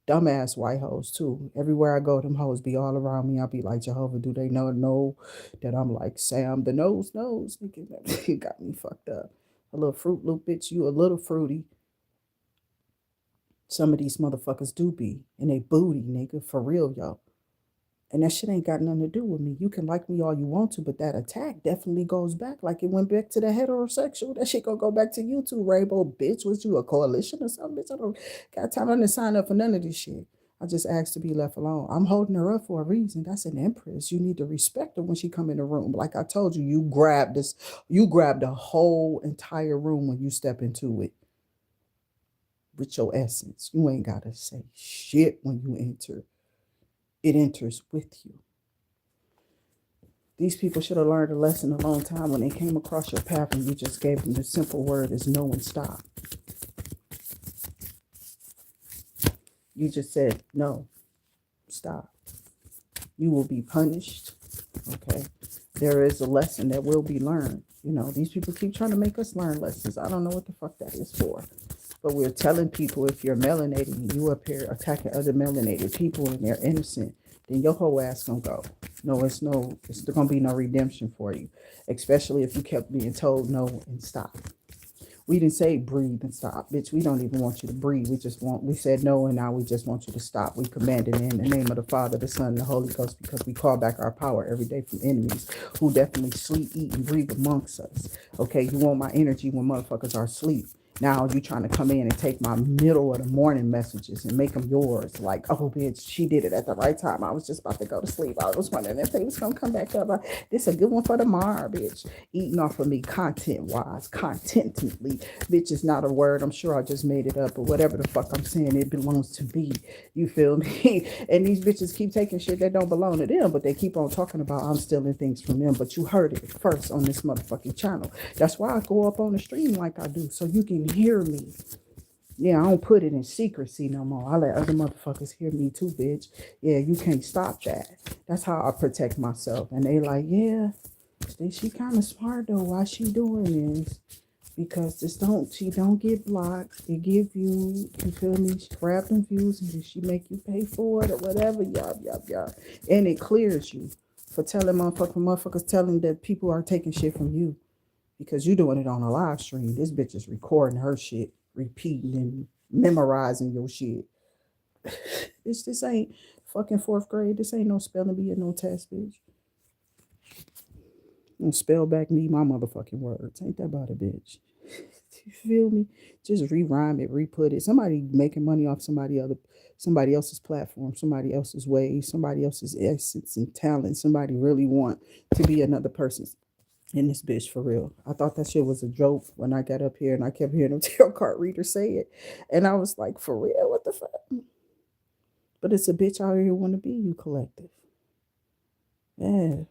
Dumbass white hoes too. Everywhere I go, them hoes be all around me. I'll be like, Jehovah, do they know that I'm like Sam the nose? You got me fucked up. A little Fruit Loop bitch, you a little fruity. Some of these motherfuckers do be. And they booty, nigga. For real, yo. And that shit ain't got nothing to do with me. You can like me all you want to, but that attack definitely goes back. Like it went back to the heterosexual. That shit gonna go back to you too, Rainbow bitch. Was you a coalition or something, bitch? I don't got time. I didn't sign up for none of this shit. I just asked to be left alone. I'm holding her up for a reason. That's an empress. You need to respect her when she come in the room. Like I told you, you grabbed the whole entire room when you step into it with your essence. You ain't gotta say shit when you enter. It enters with you. These people should have learned a lesson a long time when they came across your path and you just gave them the simple word is no and stop. You just said, no, stop. You will be punished. Okay. There is a lesson that will be learned. These people keep trying to make us learn lessons. I don't know what the fuck that is for. But we're telling people if you're melanated and you up here attacking other melanated people and they're innocent, then your whole ass gonna go. No, it's gonna be no redemption for you, especially if you kept being told no and stop. We didn't say breathe and stop, bitch. We don't even want you to breathe. We said no, and now we just want you to stop. We commanded in the name of the Father, the Son, and the Holy Ghost, because we call back our power every day from enemies who definitely sleep, eat, and breathe amongst us. Okay, you want my energy when motherfuckers are asleep. Now you trying to come in and take my middle of the morning messages and make them yours. Like, oh, bitch, she did it at the right time. I was just about to go to sleep. I was wondering if they was going to come back up. This is a good one for tomorrow, bitch. Eating off of me content-wise, contentedly. Bitch is not a word. I'm sure I just made it up, but whatever the fuck I'm saying, it belongs to me. You feel me? And these bitches keep taking shit that don't belong to them, but they keep on talking about I'm stealing things from them. But you heard it first on this motherfucking channel. That's why I go up on the stream like I do, so you can hear me. Yeah, I don't put it in secrecy no more. I let other motherfuckers hear me too, bitch. Yeah, you can't stop that. That's how I protect myself. And they like, yeah, she kind of smart though. Why she doing this? Because she don't get blocked. It give you feel me, grab them views and she make you pay for it or whatever, yup. And it clears you for telling motherfuckers telling that people are taking shit from you because you doing it on a live stream. This bitch is recording her shit, repeating and memorizing your shit. This ain't fucking fourth grade. This ain't no spelling bee or no test, bitch. And spell back me my motherfucking words. Ain't that about it, bitch? You feel me? Just re-rhyme it, re-put it. Somebody making money off somebody else's platform, somebody else's way, somebody else's essence and talent. Somebody really want to be another person in this bitch for real. I thought that shit was a joke when I got up here and I kept hearing them tarot card readers say it. And I was like, for real? What the fuck? But it's a bitch out here want to be you collective. Yeah.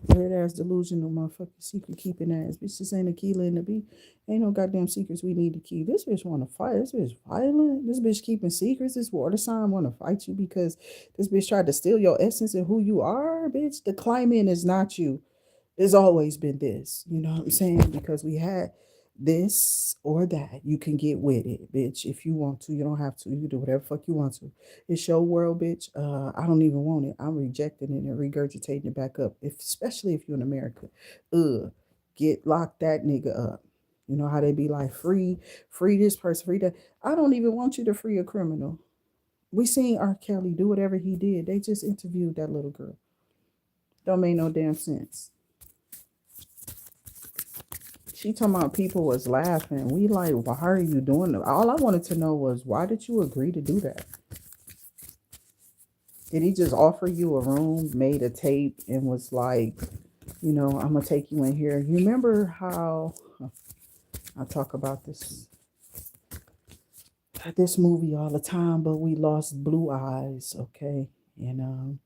Weird ass delusional motherfucking secret keeping ass. Bitch, this ain't a key in the bee. Ain't no goddamn secrets we need to keep. This bitch wanna fight. This bitch violent. This bitch keeping secrets. This water sign wanna fight you because this bitch tried to steal your essence and who you are, bitch. The climate is not you. It's always been this. You know what I'm saying? Because we had this or that. You can get with it, bitch. If you want to, you don't have to. You do whatever fuck you want to. It's your world, bitch. I don't even want it. I'm rejecting it and regurgitating it back up. Especially if you're in America. Get locked that nigga up. You know how they be like, free this person, free that. I don't even want you to free a criminal. We seen R. Kelly do whatever he did. They just interviewed that little girl. Don't make no damn sense. She talking about people was laughing. We like, why are you doing that? All I wanted to know was, why did you agree to do that? Did he just offer you a room, made a tape, and was like, I'm going to take you in here? You remember how I talk about this movie all the time, but we lost Blue Eyes, okay? And,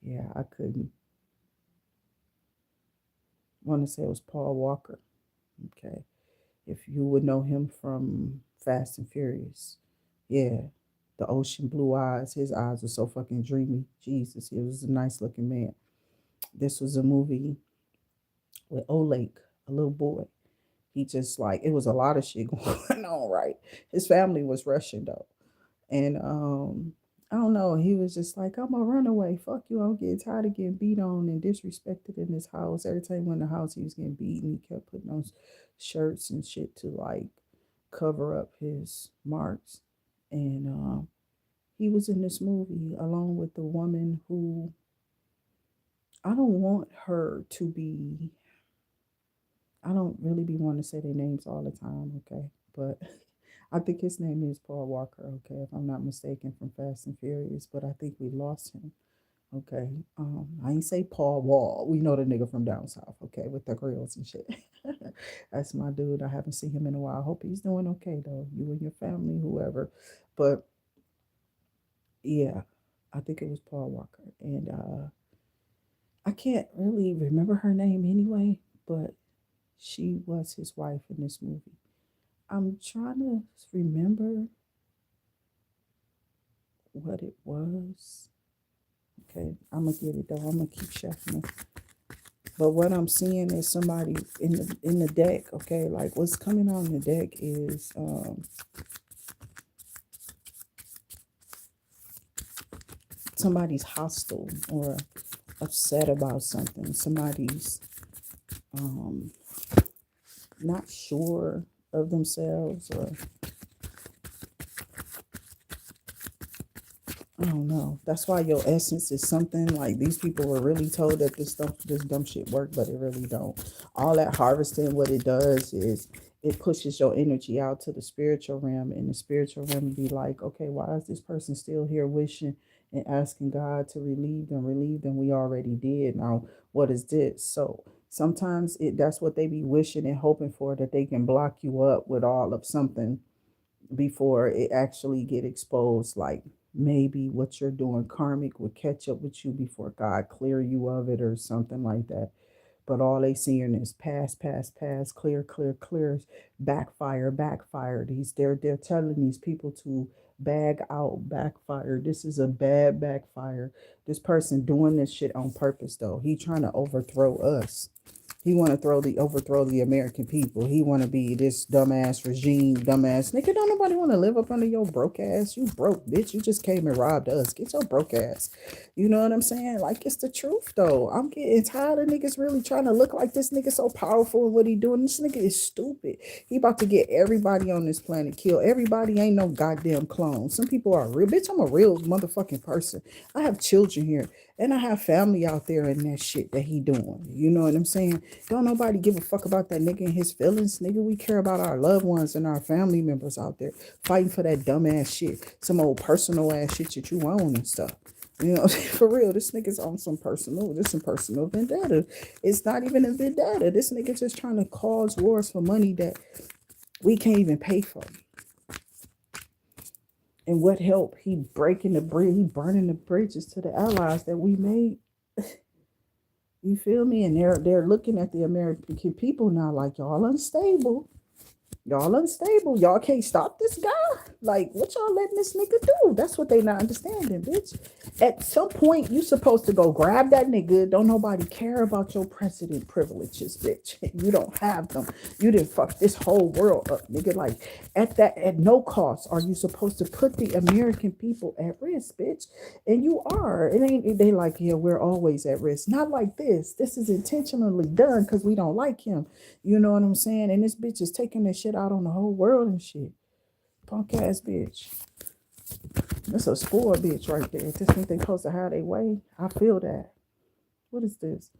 yeah, I couldn't want to say it was Paul Walker, okay? If you would know him from Fast and Furious. Yeah, the ocean blue eyes. His eyes were so fucking dreamy. Jesus, he was a nice looking man. This was a movie with Olake, a little boy. He just like, it was a lot of shit going on, right? His family was Russian though. And I don't know, he was just like, I'm a runaway. Fuck you. I'm getting tired of getting beat on and disrespected in his house. Every time he went in the house, he was getting beaten. He kept putting on shirts and shit to like cover up his marks. And he was in this movie along with the woman who, I don't want her to be, I don't really be wanting to say their names all the time, okay? But I think his name is Paul Walker, okay, if I'm not mistaken, from Fast and Furious, but I think we lost him, okay? I ain't say Paul Wall. We know the nigga from down south, okay, with the grills and shit. That's my dude. I haven't seen him in a while. I hope he's doing okay, though, you and your family, whoever. But, yeah, I think it was Paul Walker. And I can't really remember her name anyway, but she was his wife in this movie. I'm trying to remember what it was. Okay, I'm gonna get it though. I'm gonna keep checking it. But what I'm seeing is somebody in the deck. Okay, like what's coming on the deck is somebody's hostile or upset about something. Somebody's not sure of themselves, or I don't know. That's why your essence is something like these people were really told that this dumb shit work, but it really don't. All that harvesting, what it does is it pushes your energy out to the spiritual realm, and the spiritual realm be like, okay, why is this person still here wishing and asking God to relieve them? Relieve them. We already did. Now, what is this? So sometimes that's what they be wishing and hoping for, that they can block you up with all of something before it actually get exposed. Like maybe what you're doing karmic would catch up with you before God clear you of it or something like that. But all they seeing is pass, clear, clear, clear, backfire, backfire. They're telling these people to bag out, backfire. This is a bad backfire. This person doing this shit on purpose though. He trying to overthrow us. He want to overthrow the American people. He want to be this dumbass regime, dumbass nigga. Don't nobody want to live up under your broke ass. You broke, bitch. You just came and robbed us. Get your broke ass. You know what I'm saying? Like, it's the truth though. I'm getting tired of niggas really trying to look like this nigga so powerful and what he doing. This nigga is stupid. He about to get everybody on this planet killed. Everybody ain't no goddamn clone. Some people are real. Bitch, I'm a real motherfucking person. I have children here. And I have family out there in that shit that he doing. You know what I'm saying? Don't nobody give a fuck about that nigga and his feelings. Nigga, we care about our loved ones and our family members out there fighting for that dumbass shit. Some old personal ass shit that you own and stuff. You know, for real, this nigga's on some personal vendetta. It's not even a vendetta. This nigga just trying to cause wars for money that we can't even pay for. And what help? He burning the bridges to the allies that we made. You feel me? And they're looking at the American people now like, y'all unstable. Y'all can't stop this guy. Like, what y'all letting this nigga do? That's what they not understanding, bitch. At some point, you supposed to go grab that nigga. Don't nobody care about your president privileges, bitch. You don't have them. You didn't fuck this whole world up, nigga. Like, at no cost are you supposed to put the American people at risk, bitch. And you are. They like, yeah, we're always at risk. Not like this. This is intentionally done because we don't like him. You know what I'm saying? And this bitch is taking this shit out on the whole world and shit. Punk ass bitch. That's a spoiled bitch right there. Just think they supposed to have their way. I feel that. What is this?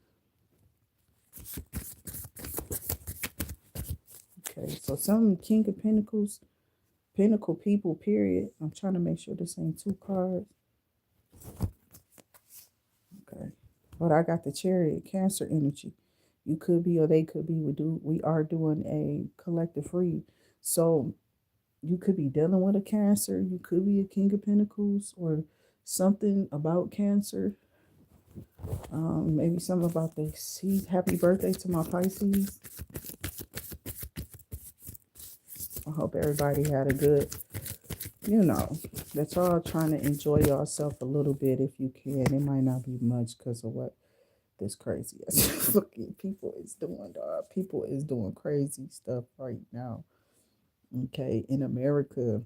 Okay, so some King of Pentacles, Pinnacle people, period. I'm trying to make sure this ain't two cards. Okay. But I got the Chariot, Cancer energy. You could be or they could be. We are doing a collective read. So you could be dealing with a Cancer. You could be a King of Pentacles or something about Cancer. Maybe something about the seed. Happy birthday to my Pisces. I hope everybody had a good, that y'all trying to enjoy yourself a little bit if you can. It might not be much because of what this crazy ass fucking people is doing, dog. People is doing crazy stuff right now. Okay, in America,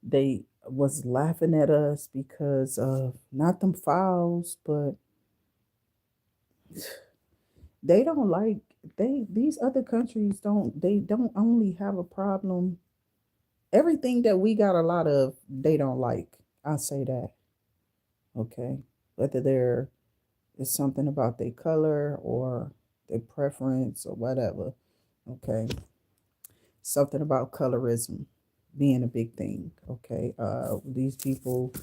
they was laughing at us because of not them files, but they don't like these other countries don't only have a problem. Everything that we got a lot of, they don't like. I say that. Okay, whether it's something about their color or their preference or whatever. Okay. Something about colorism being a big thing. Okay. These people,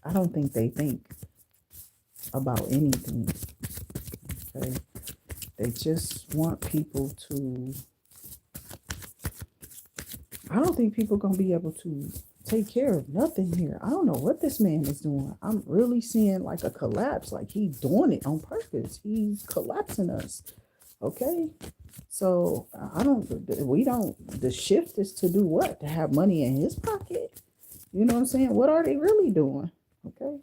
I don't think they think about anything. Okay. They just want people to, I don't think people gonna be able to take care of nothing here. I don't know what this man is doing. I'm really seeing like a collapse. Like he's doing it on purpose. He's collapsing us. Okay. So the shift is to do what? To have money in his pocket. You know what I'm saying? What are they really doing? Okay.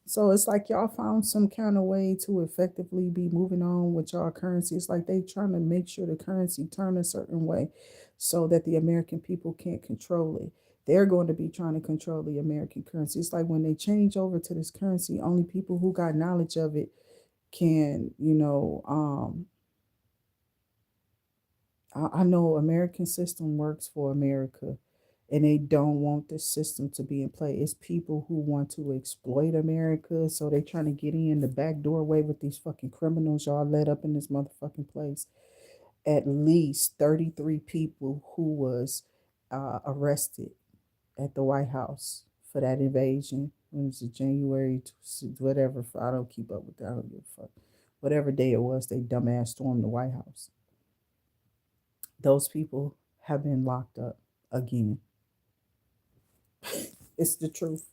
So it's like y'all found some kind of way to effectively be moving on with y'all currency. It's like they trying to make sure the currency turn a certain way so that the American people can't control it. They're going to be trying to control the American currency. It's like when they change over to this currency, only people who got knowledge of it can, I know American system works for America and they don't want the system to be in play. It's people who want to exploit America, so they trying to get in the back doorway with these fucking criminals y'all let up in this motherfucking place. At least 33 people who was arrested at the White House for that invasion. When it was January, whatever. I don't keep up with that. I don't give a fuck. Whatever day it was, they dumbass stormed the White House. Those people have been locked up again. It's the truth.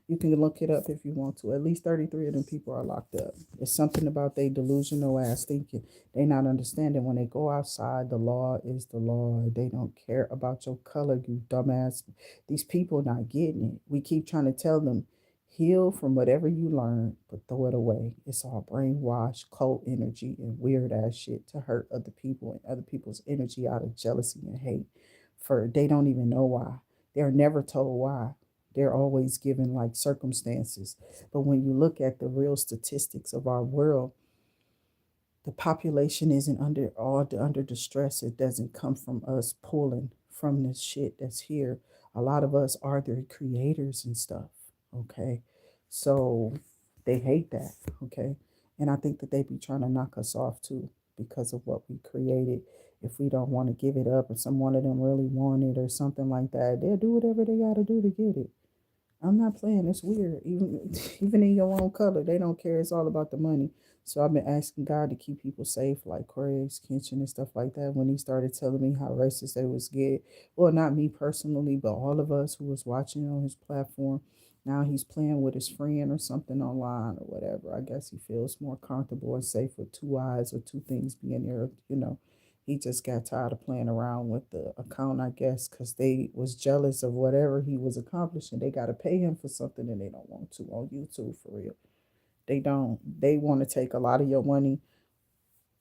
You can look it up if you want to. At least 33 of them people are locked up. It's something about they delusional ass thinking. They not understanding when they go outside, the law is the law. They don't care about your color, you dumbass. These people not getting it. We keep trying to tell them, heal from whatever you learn, but throw it away. It's all brainwash, cold energy, and weird ass shit to hurt other people and other people's energy out of jealousy and hate. For they don't even know why. They're never told why. They're always given like circumstances. But when you look at the real statistics of our world, the population isn't under distress. It doesn't come from us pulling from this shit that's here. A lot of us are the creators and stuff. Okay. So they hate that. Okay. And I think that they be trying to knock us off too because of what we created. If we don't want to give it up, or some one of them really want it or something like that, they'll do whatever they gotta do to get it. I'm not playing. It's weird. Even even in your own color, they don't care. It's all about the money. So I've been asking God to keep people safe, like Craig's Kitchen and stuff like that. When he started telling me how racist they was get, well, not me personally, but all of us who was watching on his platform. Now he's playing with his friend or something online or whatever. I guess he feels more comfortable and safe with two eyes or two things being there. He just got tired of playing around with the account, I guess, because they was jealous of whatever he was accomplishing. They got to pay him for something and they don't want to on YouTube for real. They don't. They want to take a lot of your money,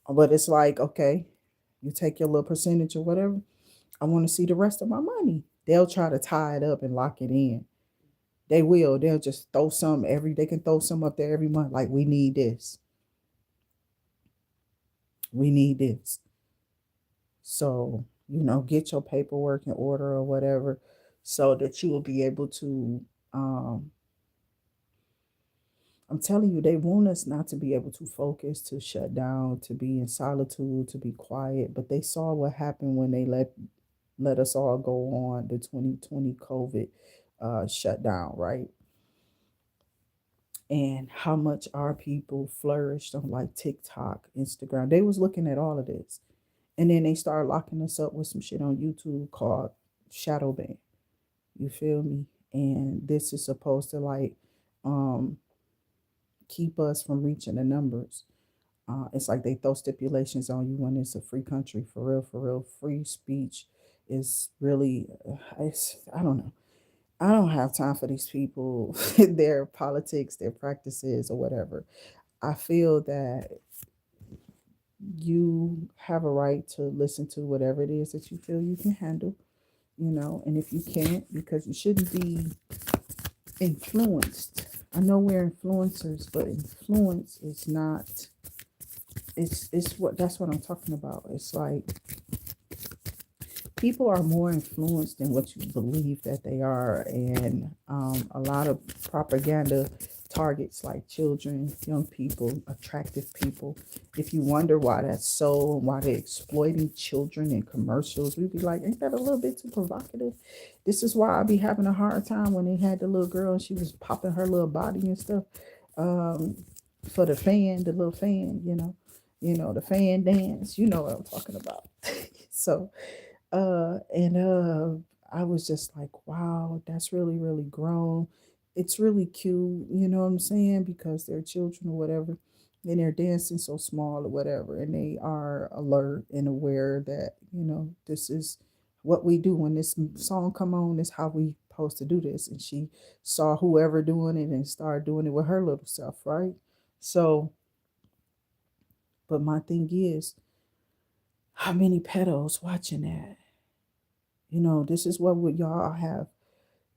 but it's like, okay, you take your little percentage or whatever. I want to see the rest of my money. They'll try to tie it up and lock it in. They will. They'll just throw some every. They can throw some up there every month. Like, we need this. We need this. So, get your paperwork in order or whatever so that you will be able to. I'm telling you, they want us not to be able to focus, to shut down, to be in solitude, to be quiet. But they saw what happened when they let us all go on the 2020 COVID shutdown, right? And how much our people flourished on like TikTok, Instagram. They was looking at all of this. And then they started locking us up with some shit on YouTube called shadow ban. You feel me? And this is supposed to like um keep us from reaching the numbers. It's like they throw stipulations on you when it's a free country. For real, for real. Free speech is really, I don't know. I don't have time for these people, their politics, their practices, or whatever. I feel that you have a right to listen to whatever it is that you feel you can handle, and if you can't, because you shouldn't be influenced. I know we're influencers, but influence is not, it's what that's what I'm talking about. It's like people are more influenced than what you believe that they are, and a lot of propaganda targets like children, young people, attractive people. If you wonder why that's so and why they're exploiting children in commercials, we'd be like, ain't that a little bit too provocative? This is why I be having a hard time when they had the little girl and she was popping her little body and stuff, um, for the little fan, the fan dance. You know what I'm talking about. So and I was just like, wow, that's really, really grown. It's really cute, you know what I'm saying? Because they're children or whatever, and they're dancing so small or whatever, and they are alert and aware that, this is what we do when this song come on, is how we supposed to do this. And she saw whoever doing it and started doing it with her little self, right? So, but my thing is, how many pedos watching that? This is what would y'all have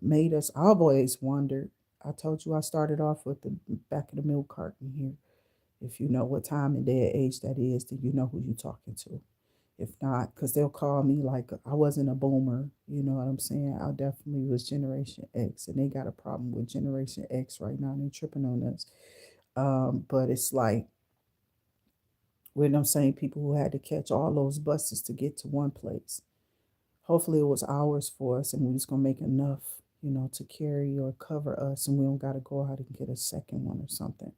made us. I've always wondered. I told you I started off with the back of the milk carton here. If you know what time and day and age that is, then you know who you're talking to. If not, because they'll call me like I wasn't a boomer. You know what I'm saying? I definitely was Generation X, and they got a problem with Generation X right now. They're tripping on us. But it's like, with them same people who had to catch all those buses to get to one place. Hopefully it was hours for us and we was gonna make enough, to carry or cover us, and we don't gotta go out and get a second one or something.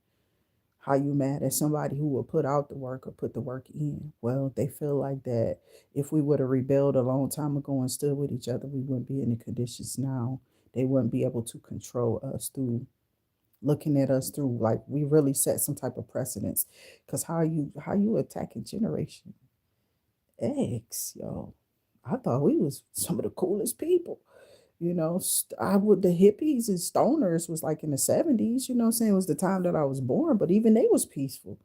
How you mad at somebody who will put out the work or put the work in? Well, they feel like that if we would have rebelled a long time ago and stood with each other, we wouldn't be in the conditions now. They wouldn't be able to control us through looking at us through, like, we really set some type of precedence. Because how you attacking Generation X, yo? I thought we was some of the coolest people. I would the hippies and stoners was like in the 70s, what I'm saying, it was the time that I was born, but even they was peaceful.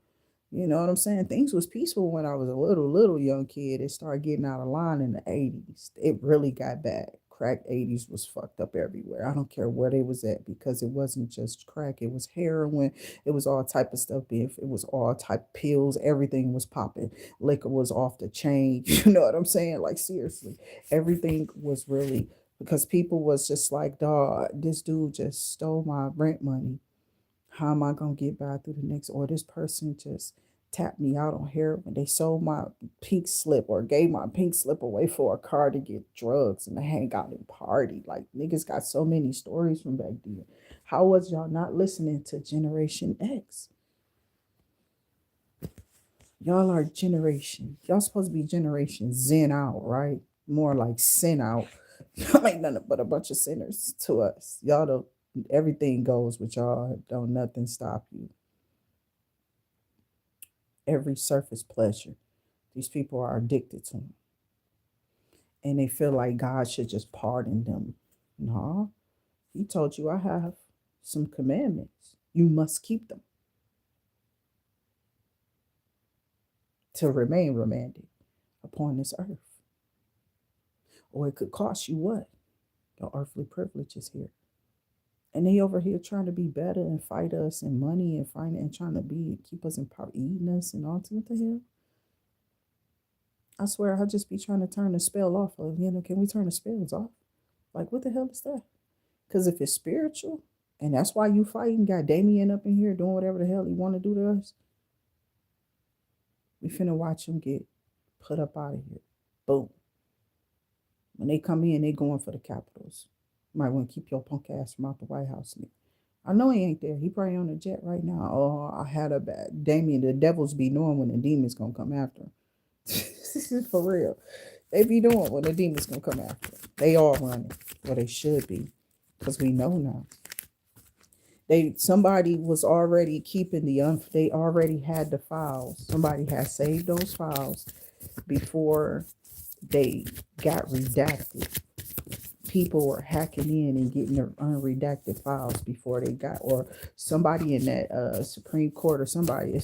You know what I'm saying? Things was peaceful when I was a little young kid. It started getting out of line in the 80s. It really got bad. Crack 80s was fucked up everywhere. I don't care where they was at, because it wasn't just crack. It was heroin. It was all type of stuff. It was all type of pills. Everything was popping. Liquor was off the chain. You know what I'm saying? Like, seriously, everything was really, because people was just like, dog, this dude just stole my rent money. How am I gonna get by through the next? Or this person just tapped me out on heroin. They sold my pink slip or gave my pink slip away for a car to get drugs and to hang out and party. Like, niggas got so many stories from back then. How was y'all not listening to Generation X? Y'all are generation. Y'all supposed to be Generation Zen out, right? More like sin out. Y'all ain't nothing but a bunch of sinners to us. Y'all don't. Everything goes with y'all. Don't nothing stop you. Every surface pleasure. These people are addicted to them. And they feel like God should just pardon them. No, he told you, I have some commandments. You must keep them to remain romantic upon this earth. Or it could cost you what? Your earthly privileges here. And they over here trying to be better and fight us and money and find and trying to be keep us in power, eating us and all. What the hell? I swear I'll just be trying to turn the spell off of, can we turn the spells off? Like, what the hell is that? Because if it's spiritual, and that's why you fighting, got Damien up in here doing whatever the hell he want to do to us, we finna watch him get put up out of here. Boom. When they come in, they going for the capitals. You might want to keep your punk ass from out the White House. I know he ain't there. He probably on a jet right now. Oh, I had a bad Damien. The devils be knowing when the demons gonna come after him. This is for real. They be doing when the demons gonna come after them. They all running. Well, they should be, because we know now. Somebody was already keeping they already had the files. Somebody had saved those files before they got redacted. People were hacking in and getting their unredacted files before they got, or somebody in that Supreme Court or somebody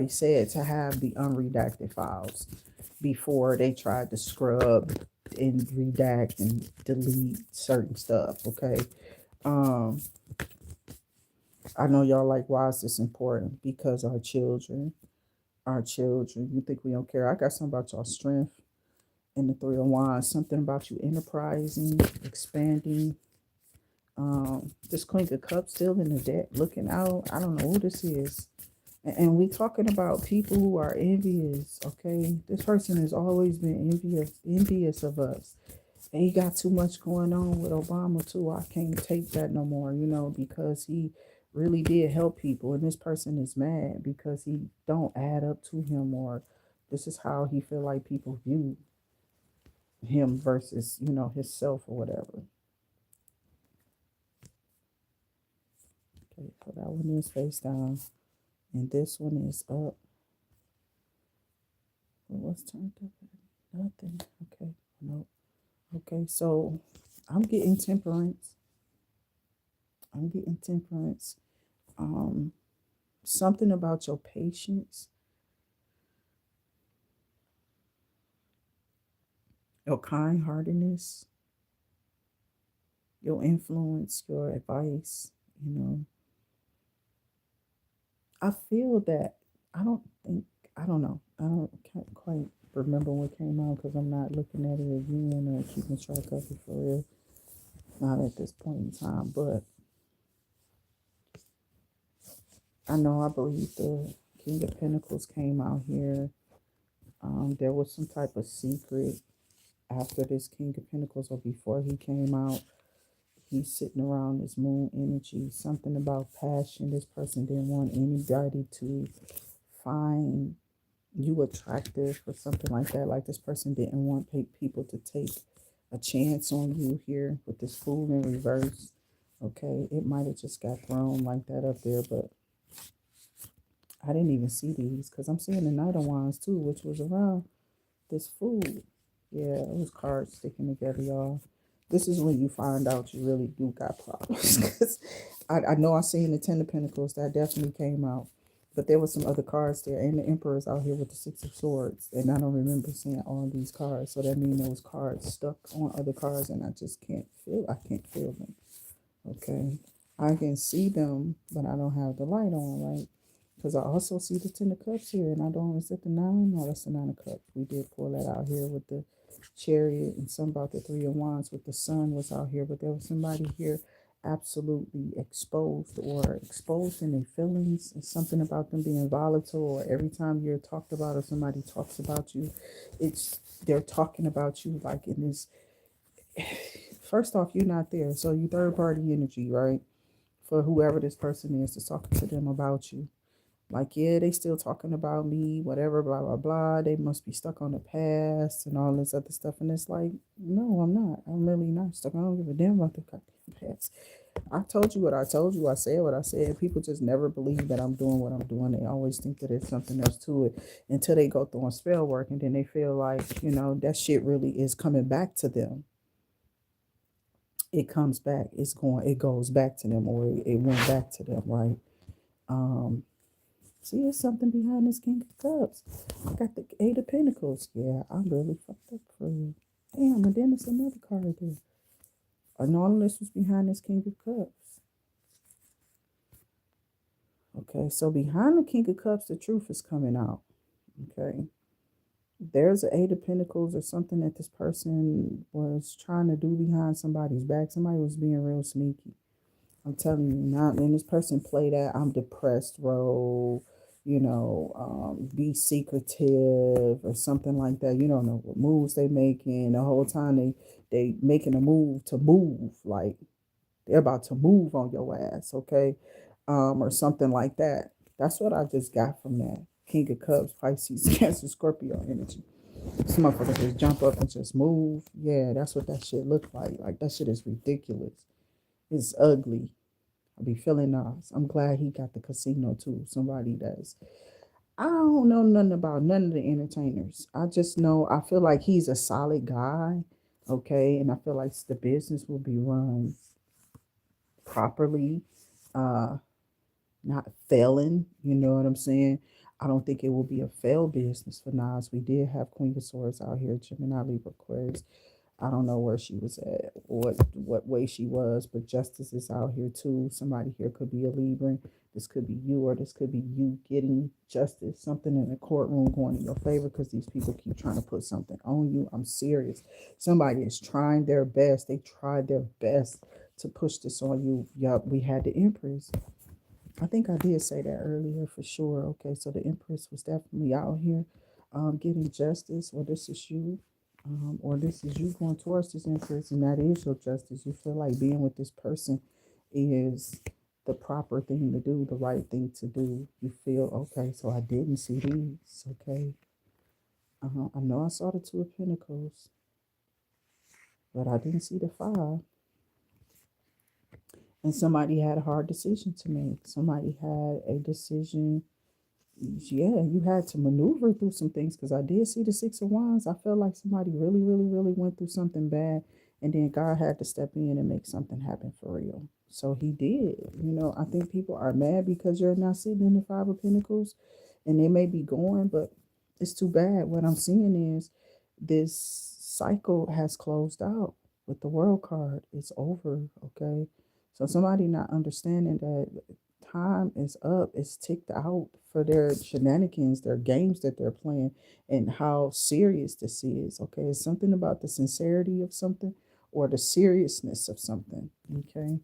said to have the unredacted files before they tried to scrub and redact and delete certain stuff. Okay. I know y'all like, why is this important? Because our children, you think we don't care? I got something about y'all strength in the Three of Wands, something about you enterprising, expanding. This Queen of Cups still in the deck, looking out. I don't know who this is. And we talking about people who are envious, okay? This person has always been envious of us. And he got too much going on with Obama too. I can't take that no more, because he really did help people. And this person is mad because he don't add up to him, or this is how he feel like people view him versus, himself or whatever. Okay, so that one is face down. And this one is up. What's turned up? Nothing. Okay. Nope. Okay, so I'm getting temperance. I'm getting temperance. Um, Something about your patience, your kind heartedness, your influence, your advice. You know, I feel that I don't think I don't know. I don't can't quite remember what came out because I'm not looking at it again or keeping track of it for real. Not at this point in time, but I know I believe the King of Pentacles came out here. There was some type of secret after this King of Pentacles or before he came out. He's sitting around this moon energy, something about passion. This person didn't want anybody to find you attractive or something like that. Like this person didn't want people to take a chance on you here with this Fool in reverse. Okay, it might have just got thrown like that up there, but I didn't even see these because I'm seeing the Knight of Wands too, which was around this Fool. Yeah, it was cards sticking together, y'all. This is when you find out you really do got problems. 'Cause I know I seen the Ten of Pentacles that definitely came out, but there was some other cards there, and the Emperor's out here with the Six of Swords, and I don't remember seeing all these cards. So that means those cards stuck on other cards, and I just can't feel. I can't feel them. Okay, I can see them, but I don't have the light on, right? Because I also see the Ten of Cups here, and I don't. Is it the Nine? No, that's the Nine of Cups. We did pull that out here with the Chariot, and some about the Three of Wands with the Sun was out here, but there was somebody here absolutely exposed in their feelings, and something about them being volatile, or every time you're talked about or somebody talks about you, it's they're talking about you like in this. First off, you're not there, so you third party energy, right? For whoever this person is talking to them about you. Like, yeah, they still talking about me, whatever, blah, blah, blah. They must be stuck on the past and all this other stuff. And it's like, no, I'm not. I'm really not stuck. I don't give a damn about the past. I told you what I told you. I said what I said. People just never believe that I'm doing what I'm doing. They always think that there's something else to it until they go through a spell work. And then they feel like, that shit really is coming back to them. It comes back. It goes back to them, or it went back to them, right? Um, See, there's something behind this King of Cups. I got the Eight of Pentacles. Yeah, I'm really fucked up for you. Damn, and then there's another card there. And all of this was behind this King of Cups. Okay, so behind the King of Cups, the truth is coming out. Okay. There's an Eight of Pentacles or something that this person was trying to do behind somebody's back. Somebody was being real sneaky. I'm telling you, not and this person play that I'm depressed role, be secretive or something like that. You don't know what moves they making. The whole time they making a move to move, like they're about to move on your ass, okay? Or something like that. That's what I just got from that. King of Cups, Pisces, Cancer, Scorpio energy. This motherfucker just jump up and just move. Yeah, that's what that shit look like. Like that shit is ridiculous. It's ugly. I be feeling nice. I'm glad he got the casino too. Somebody that's I don't know nothing about none of the entertainers. I just know I feel like he's a solid guy. Okay. And I feel like the business will be run properly. Uh Not failing. You know what I'm saying? I don't think it will be a failed business for Nas. We did have Queen of Swords out here, Gemini, Libra, Aquarius. I don't know where she was at, what way she was, but justice is out here too. Somebody here could be a Libra. This could be you, or this could be you getting justice, something in the courtroom going in your favor because these people keep trying to put something on you. I'm serious. Somebody is trying their best. They tried their best to push this on you. Yup, we had the Empress. I think I did say that earlier for sure. Okay, so the Empress was definitely out here getting justice, or this is you, or this is you going towards this Empress, and that is your justice. You feel like being with this person is the proper thing to do, the right thing to do. You feel, okay, so I didn't see these, okay. I know I saw the Two of Pentacles, but I didn't see the Five. And somebody had a hard decision to make. Somebody had a decision. Yeah, you had to maneuver through some things because I did see the Six of Wands. I felt like somebody really, really, really went through something bad And then God had to step in and make something happen for real. So he did. I think people are mad because you're not sitting in the Five of Pentacles, and they may be going, but it's too bad. What I'm seeing is this cycle has closed out with the World card. It's over, okay? So somebody not understanding that time is up, it's ticked out for their shenanigans, their games that they're playing, and how serious this is, okay? It's something about the sincerity of something or the seriousness of something, okay?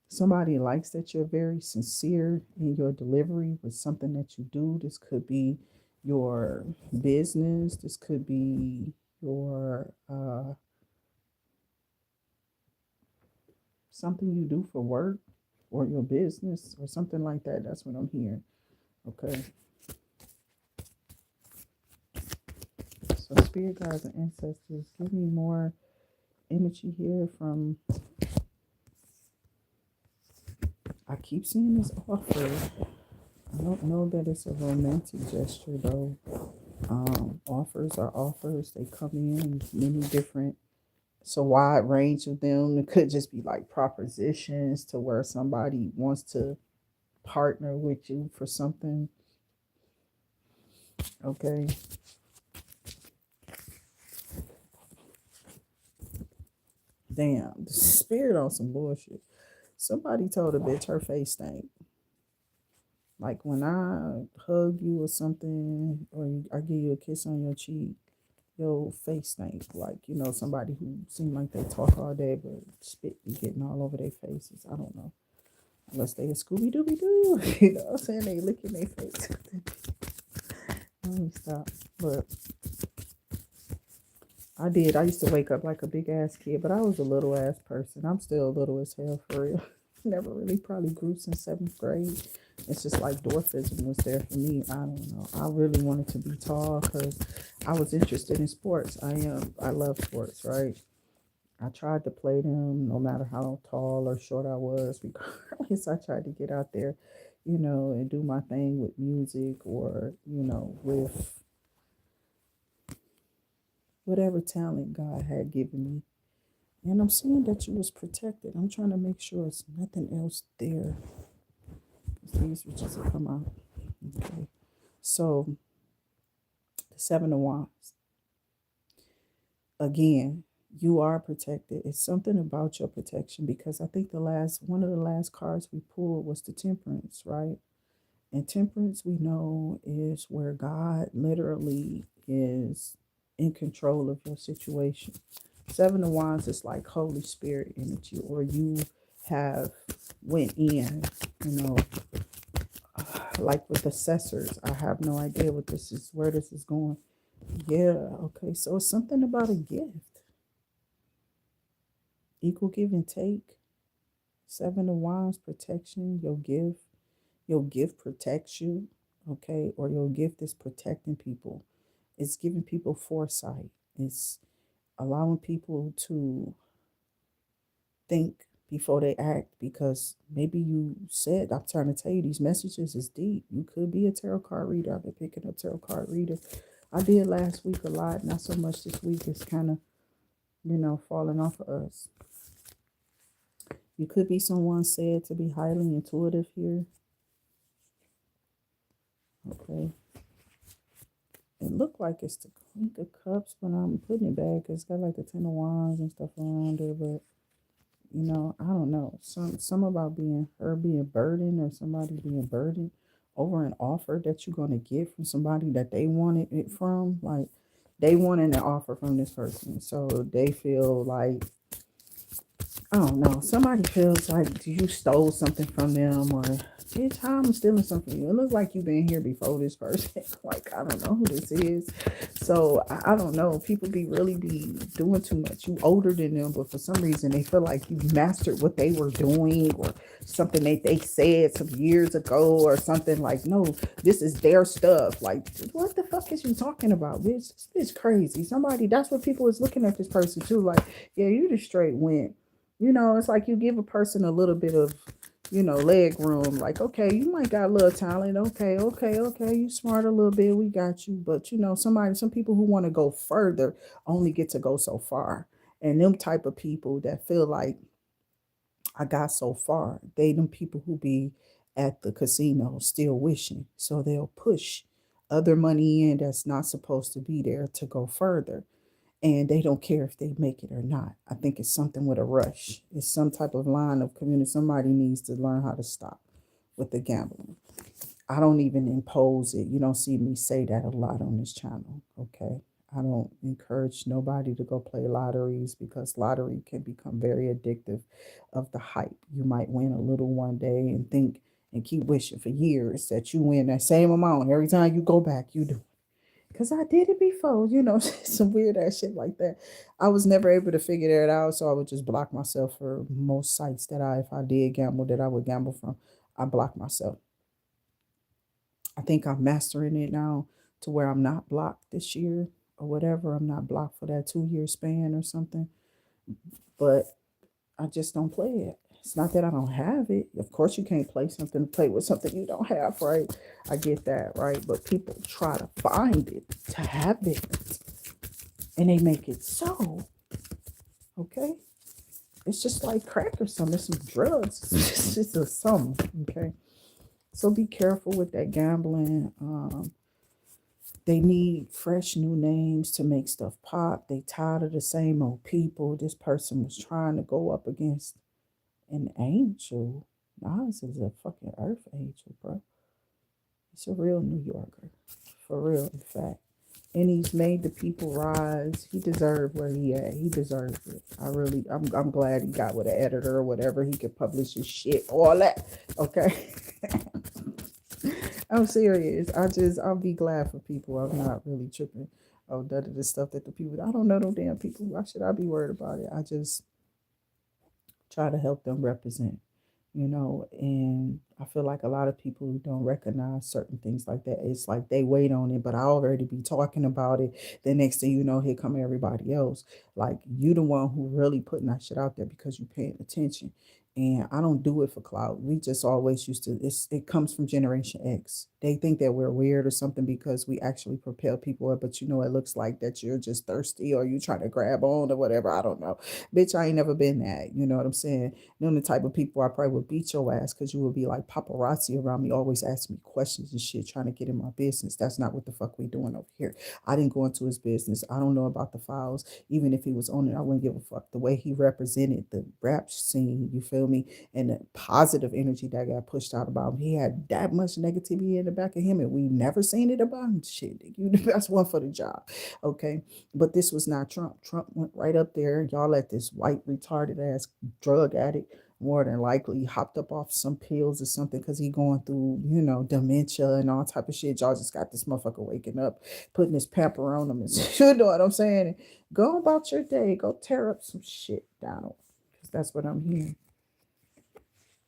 Somebody likes that you're very sincere in your delivery with something that you do. This could be your business, this could be your something you do for work or your business or something like that. That's what I'm hearing. Okay. So spirit guides and ancestors, give me more energy here from, I keep seeing this offer. I don't know that it's a romantic gesture though. Offers are offers. They come in many different, it's a wide range of them. It could just be like propositions to where somebody wants to partner with you for something. Okay. Damn, the spirit on some bullshit. Somebody told a bitch her face stank. Like when I hug you or something, or I give you a kiss on your cheek, your face stank. Like, somebody who seem like they talk all day, but spit be getting all over their faces. I don't know. Unless they a Scooby Dooby Doo. You know what I'm saying? They licking their face. Let me stop. But I did. I used to wake up like a big ass kid, but I was a little ass person. I'm still a little as hell for real. Never really probably grew since seventh grade. It's just like dwarfism was there for me. I don't know. I really wanted to be tall because I was interested in sports. I love sports, right? I tried to play them no matter how tall or short I was. Regardless, I tried to get out there, and do my thing with music or, with whatever talent God had given me. And I'm seeing that you was protected. I'm trying to make sure it's nothing else there. These riches will come out. Okay. So the Seven of Wands. Again, you are protected. It's something about your protection because I think one of the last cards we pulled was the Temperance, right? And Temperance, we know, is where God literally is in control of your situation. Seven of Wands is like Holy Spirit energy, or you have went in, you know, like with assessors. I have no idea where this is going. Yeah, okay. So it's something about a gift. Equal give and take. Seven of Wands, protection, your gift protects you, okay? Or your gift is protecting people. It's giving people foresight. It's allowing people to think before they act because maybe you said, I'm trying to tell you, these messages is deep. You could be a tarot card reader. I've been picking up tarot card reader. I did last week a lot, not so much this week. It's kind of, falling off of us. You could be someone said to be highly intuitive here. Okay. It looked like it's the Queen of Cups when I'm putting it back. It's got like the Ten of Wands and stuff around it, but I don't know. Some about being burdened or somebody being burdened over an offer that you're gonna get from somebody that they wanted it from. Like they wanted an offer from this person, so they feel like, I don't know. Somebody feels like you stole something from them, or bitch, how I'm stealing something from you. It looks like you've been here before this person. Like, I don't know who this is. So I don't know. People really be doing too much. You older than them, but for some reason they feel like you mastered what they were doing or something they said some years ago or something. Like, no, this is their stuff. Like, what the fuck is you talking about, bitch? This bitch crazy. That's what people is looking at this person too. Like, yeah, you just straight went. It's like you give a person a little bit of, leg room. Like, okay, you might got a little talent. Okay. You smart a little bit. We got you. But, some people who want to go further only get to go so far. And them type of people that feel like I got so far, they them people who be at the casino still wishing. So they'll push other money in that's not supposed to be there to go further. And they don't care if they make it or not. I think it's something with a rush. It's some type of line of community. Somebody needs to learn how to stop with the gambling. I don't even impose it. You don't see me say that a lot on this channel. Okay. I don't encourage nobody to go play lotteries because lottery can become very addictive of the hype. You might win a little one day and think and keep wishing for years that you win that same amount. Every time you go back, you do. Because I did it before, some weird ass shit like that. I was never able to figure that out, so I would just block myself for most sites that if I did gamble, that I would gamble from. I block myself. I think I'm mastering it now to where I'm not blocked this year or whatever. I'm not blocked for that 2 year span or something. But I just don't play it. It's not that I don't have it. Of course, you can't play with something you don't have, right? I get that, right? But people try to find it to have it, and they make it so. Okay, it's just like crack or something. It's some drugs. It's just a something. Okay, so be careful with that gambling. They need fresh new names to make stuff pop. They tired of the same old people. This person was trying to go up against an angel. Nas is a fucking earth angel, bro. He's a real New Yorker. For real, in fact. And he's made the people rise. He deserved where he at. He deserves it. I'm glad he got with an editor or whatever. He could publish his shit, all that. Okay. I'm serious. I'll be glad for people. I'm not really tripping. Oh, none of the stuff that the people, I don't know them damn people. Why should I be worried about it? I just try to help them represent, and I feel like a lot of people who don't recognize certain things like that, it's like they wait on it, but I already be talking about it. The next thing you know, here come everybody else. Like you the one who really putting that shit out there because you paying attention. And I don't do it for clout. We just always used to. It comes from Generation X. They think that we're weird or something because we actually propel people up. But it looks like that you're just thirsty or you trying to grab on or whatever. I don't know, bitch. I ain't never been that. You know what I'm saying? The type of people I probably would beat your ass because you would be like paparazzi around me, always asking me questions and shit, trying to get in my business. That's not what the fuck we doing over here. I didn't go into his business. I don't know about the files. Even if he was on it, I wouldn't give a fuck. The way he represented the rap scene, you feel me? And the positive energy that got pushed out about him. He had that much negativity in the back of him, and we never seen it about him. Shit, you the best one for the job. Okay. But this was not Trump. Trump went right up there. Y'all let this white retarded ass drug addict more than likely hopped up off some pills or something because he going through, dementia and all type of shit. Y'all just got this motherfucker waking up, putting his pepper on him. And you know what I'm saying? And go about your day. Go tear up some shit, Donald. Because that's what I'm hearing.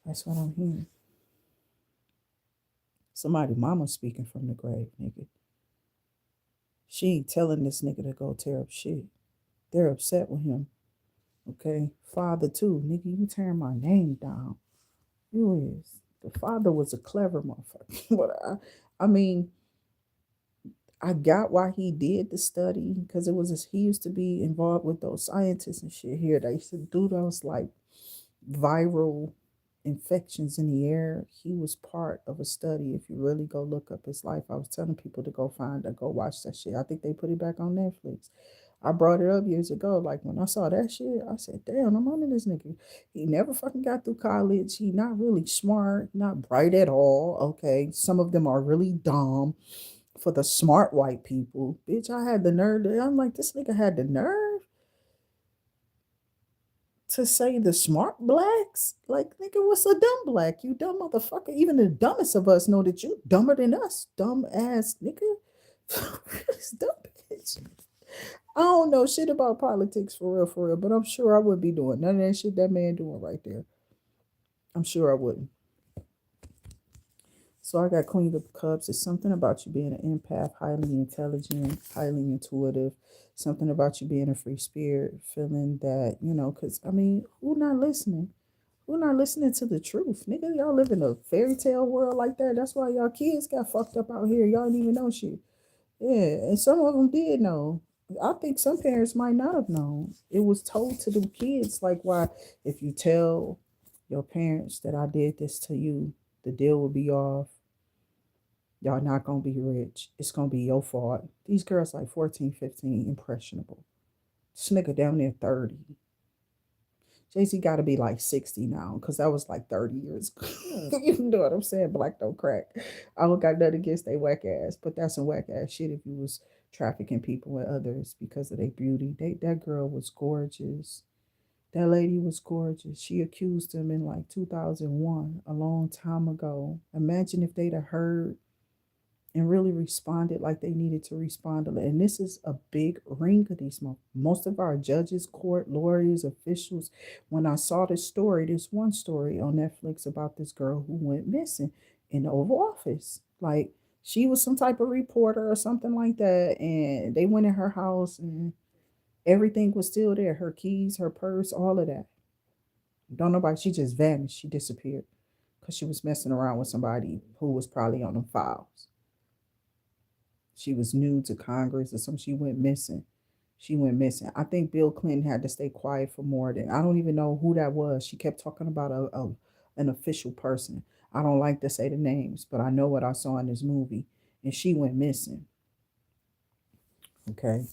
That's what I'm hearing. Somebody mama speaking from the grave, nigga. She ain't telling this nigga to go tear up shit. They're upset with him. Okay? Father too. Nigga, you tearing my name down. You is. The father was a clever motherfucker. But I mean, I got why he did the study because he used to be involved with those scientists and shit here. They used to do those like viral infections in the air. He was part of a study. If you really go look up his life, I was telling people to go watch that shit. I think they put it back on Netflix. I brought it up years ago. Like when I saw that shit, I said, damn, I'm under this nigga. He never fucking got through college. He not really smart, not bright at all. Okay. Some of them are really dumb for the smart white people. Bitch, I had the nerve. I'm like, this nigga had the nerve to say the smart blacks? Like, nigga, what's a dumb black? You dumb motherfucker. Even the dumbest of us know that you dumber than us. Dumb ass nigga. Dumb bitch. I don't know shit about politics for real, but I'm sure I wouldn't be doing none of that shit that man doing right there. I'm sure I wouldn't. So I got Queen of Cups. It's something about you being an empath, highly intelligent, highly intuitive. Something about you being a free spirit, feeling that, because, who not listening? Who not listening to the truth? Nigga, y'all live in a fairy tale world like that. That's why y'all kids got fucked up out here. Y'all didn't even know shit. Yeah, and some of them did know. I think some parents might not have known. It was told to the kids, like, why, if you tell your parents that I did this to you, the deal will be off. Y'all not gonna be rich. It's gonna be your fault. These girls like 14, 15, impressionable. This nigga down there 30. Jay-Z got to be like 60 now, because that was like 30 years ago. You know what I'm saying? Black don't crack. I don't got nothing against they whack ass, but that's some whack ass shit if you was trafficking people and others because of their beauty. That girl was gorgeous. That lady was gorgeous. She accused him in like 2001, a long time ago. Imagine if they'd have heard and really responded like they needed to respond. And this is a big ring of these. Most of our judges, court, lawyers, officials, when I saw this story, this one story on Netflix about this girl who went missing in the Oval Office. Like, she was some type of reporter or something like that. And they went in her house and everything was still there. Her keys, her purse, all of that. Don't nobody, she just vanished. She disappeared because she was messing around with somebody who was probably on them files. She was new to Congress or something. She went missing. She went missing. I think Bill Clinton had to stay quiet for more than, I don't even know who that was. She kept talking about an official person. I don't like to say the names, but I know what I saw in this movie, and she went missing. Okay,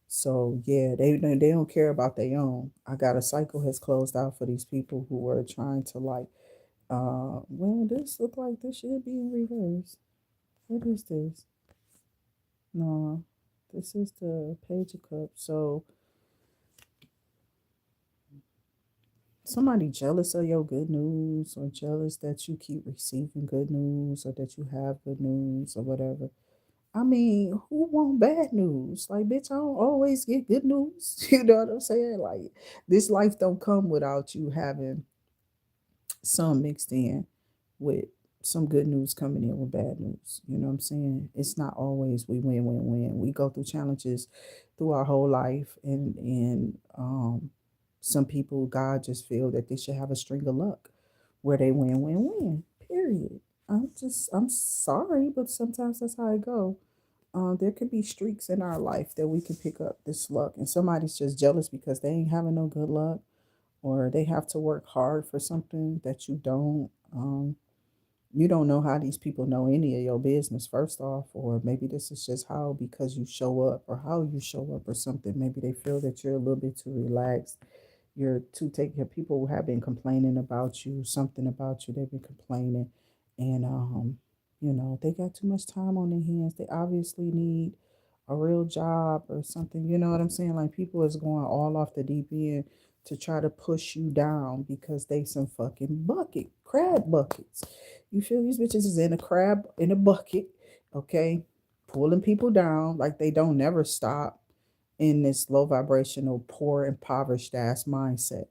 so yeah, they don't care about their own. I got a cycle has closed out for these people who are trying to like, well, this look like this should be in reverse. What is this? No, this is the Page of Cups. So somebody jealous of your good news, or jealous that you keep receiving good news, or that you have good news, or whatever. I mean, who want bad news? Like, bitch, I don't always get good news. You know what I'm saying? Like, this life don't come without you having some mixed in with some good news coming in with bad news. You know what I'm saying? It's not always we win, win, win. We go through challenges through our whole life, and some people, God just feel that they should have a string of luck where they win, win, win. Period. I'm sorry, but sometimes that's how it go. There could be streaks in our life that we can pick up this luck, and somebody's just jealous because they ain't having no good luck, or they have to work hard for something that you don't. You don't know how these people know any of your business, first off, or maybe this is just how, because you show up or how you show up or something. Maybe they feel that you're a little bit too relaxed. You're too take care. People have been complaining about you, something about you. They've been complaining, and they got too much time on their hands. They obviously need a real job or something. You know what I'm saying? Like, people is going all off the deep end to try to push you down because they some fucking crab buckets. You feel these bitches is in a crab in a bucket, okay, pulling people down like they don't never stop in this low vibrational, poor, impoverished ass mindset.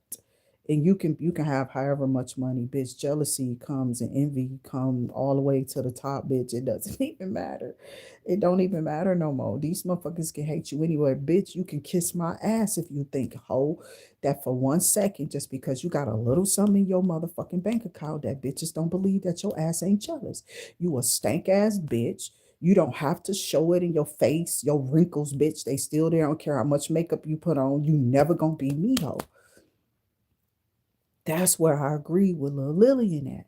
And you can have however much money, bitch. Jealousy comes and envy come all the way to the top, bitch. It doesn't even matter. It don't even matter no more. These motherfuckers can hate you anyway, bitch. You can kiss my ass if you think, ho, that for 1 second, just because you got a little something in your motherfucking bank account, that bitches don't believe that your ass ain't jealous. You a stank ass bitch. You don't have to show it in your face, your wrinkles, bitch. They still there. I don't care how much makeup you put on. You never gonna be me, ho. That's where I agree with Lil Lillian at.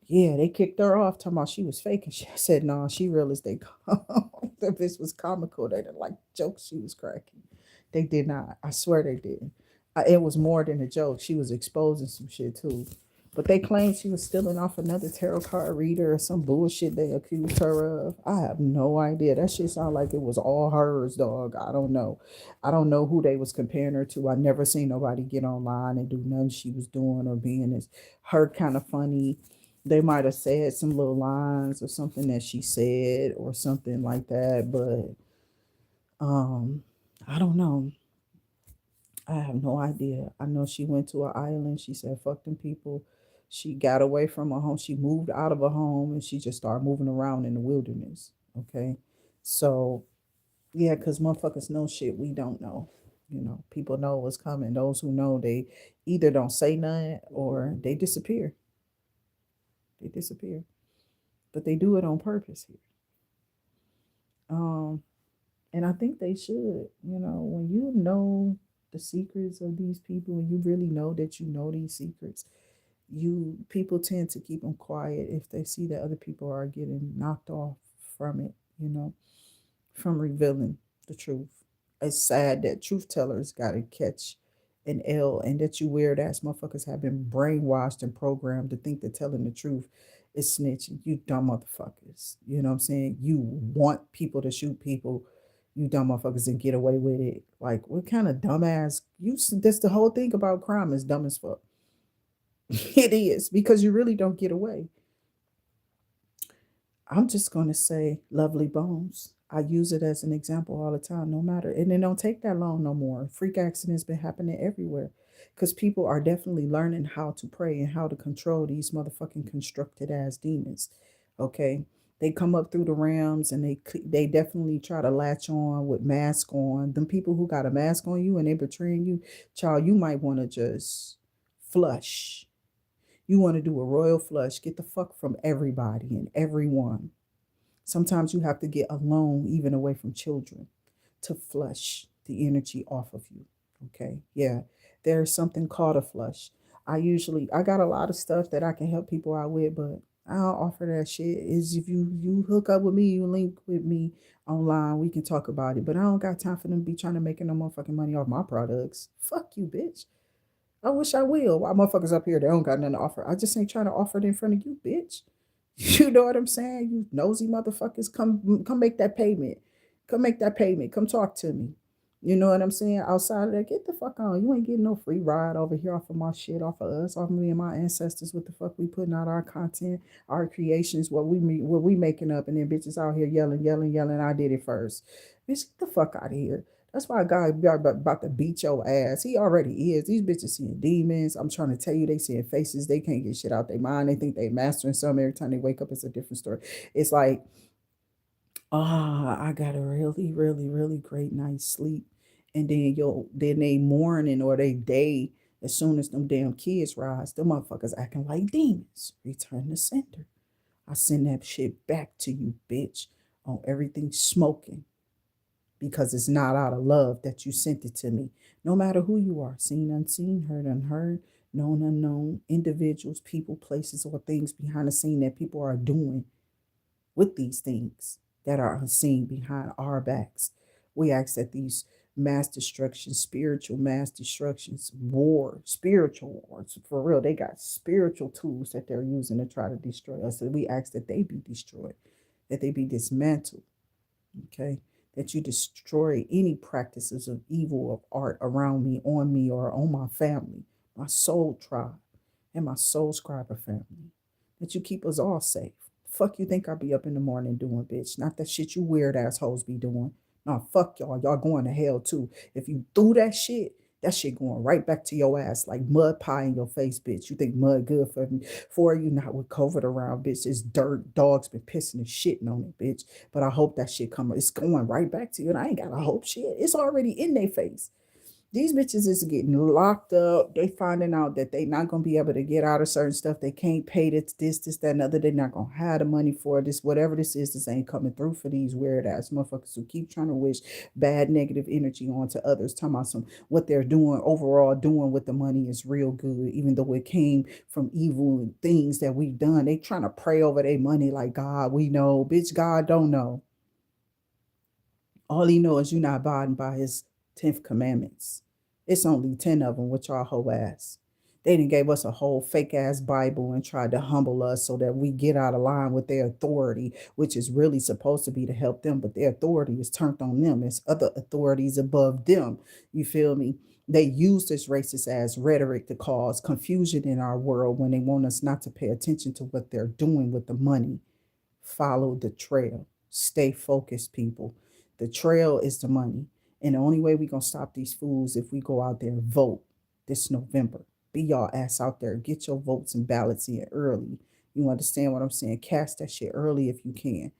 Yeah, they kicked her off talking about she was faking. She said, no, she real as they come. That bitch was comical. They didn't like jokes she was cracking. They did not. I swear they didn't. It was more than a joke. She was exposing some shit too. But they claimed she was stealing off another tarot card reader or some bullshit they accused her of. I have no idea. That shit sounded like it was all hers, dog. I don't know. I don't know who they was comparing her to. I never seen nobody get online and do nothing she was doing or being as her kind of funny. They might have said some little lines or something that she said or something like that, but um I don't know. I have no idea. I know she went to an island. She said, fuck them people. She got away from her home. She moved out of her home and she just started moving around in the wilderness. Okay. So, yeah, because motherfuckers know shit we don't know. People know what's coming. Those who know, they either don't say nothing or they disappear. They disappear. But they do it on purpose here. Um, And I think they should. When you know the secrets of these people, and you really know that you know these secrets, people tend to keep them quiet if they see that other people are getting knocked off from it, from revealing the truth. It's sad that truth tellers got to catch an L, and that you weird ass motherfuckers have been brainwashed and programmed to think that telling the truth is snitching. You dumb motherfuckers. You know what I'm saying? You want people to shoot people, you dumb motherfuckers, and get away with it. Like, what kind of dumbass? That's the whole thing about crime, is dumb as fuck. It is, because you really don't get away. I'm just going to say Lovely Bones. I use it as an example all the time, no matter. And it don't take that long no more. Freak accidents been happening everywhere, because people are definitely learning how to pray and how to control these motherfucking constructed ass demons. Okay, they come up through the realms, and they definitely try to latch on with mask on. Them people who got a mask on you and they betraying you, child, you might want to just flush. You want to do a royal flush. Get the fuck from everybody and everyone. Sometimes you have to get alone, even away from children, to flush the energy off of you. Okay. Yeah. There's something called a flush. I got a lot of stuff that I can help people out with, but I'll offer that shit. Is if you hook up with me, you link with me online, we can talk about it. But I don't got time for them to be trying to make no motherfucking money off my products. Fuck you, bitch. I wish I will. Why motherfuckers up here, they don't got nothing to offer. I just ain't trying to offer it in front of you, bitch. You know what I'm saying? You nosy motherfuckers, come make that payment. Come make that payment. Come talk to me. You know what I'm saying? Outside of that, get the fuck on. You ain't getting no free ride over here off of my shit, off of us, off of me and my ancestors. What the fuck we putting out our content, our creations, what we making up, and then bitches out here yelling, yelling, yelling. I did it first. Bitch, get the fuck out of here. That's why God about to beat your ass. He already is. These bitches seeing demons. I'm trying to tell you, they seeing faces. They can't get shit out their mind. They think they mastering something. Every time they wake up, it's a different story. It's like, I got a really, really, really great night's sleep. And then they morning or they day, as soon as them damn kids rise, them motherfuckers acting like demons. Return to sender. I send that shit back to you, bitch, on everything smoking, because it's not out of love that you sent it to me. No matter who you are, seen, unseen, heard, unheard, known, unknown, individuals, people, places, or things behind the scene that people are doing with these things that are unseen behind our backs. We ask that these mass destructions, spiritual mass destructions, spiritual wars, for real, they got spiritual tools that they're using to try to destroy us. So we ask that they be destroyed, that they be dismantled. Okay, that you destroy any practices of evil of art around me, on me, or on my family, my soul tribe, and my soul scriber family. That you keep us all safe. Fuck you think I'll be up in the morning doing, bitch? Not that shit you weird assholes be doing. No, fuck y'all. Y'all going to hell too. If you do that shit going right back to your ass like mud pie in your face, bitch. You think mud good for you? Not with COVID around, bitch. It's dirt. Dogs been pissing and shitting on it, bitch. But I hope that shit come. It's going right back to you. And I ain't got to hope shit. It's already in their face. These bitches is getting locked up. They finding out that they not gonna be able to get out of certain stuff. They can't pay this, that, and other. They're not gonna have the money for this. Whatever this is, this ain't coming through for these weird ass motherfuckers who keep trying to wish bad negative energy onto others. Talking about some what they're doing overall, doing with the money is real good, even though it came from evil things that we've done. They trying to pray over their money like God. We know, bitch. God don't know. All he knows is you not abiding by his 10th commandments. It's only 10 of them with y'all whole ass. They didn't gave us a whole fake ass Bible and tried to humble us so that we get out of line with their authority, which is really supposed to be to help them, but their authority is turned on them. It's other authorities above them. You feel me? They use this racist ass rhetoric to cause confusion in our world when they want us not to pay attention to what they're doing with the money. Follow the trail. Stay focused, people. The trail is the money. And the only way we're going to stop these fools if we go out there and vote this November. Be y'all ass out there. Get your votes and ballots in early. You understand what I'm saying? Cast that shit early if you can.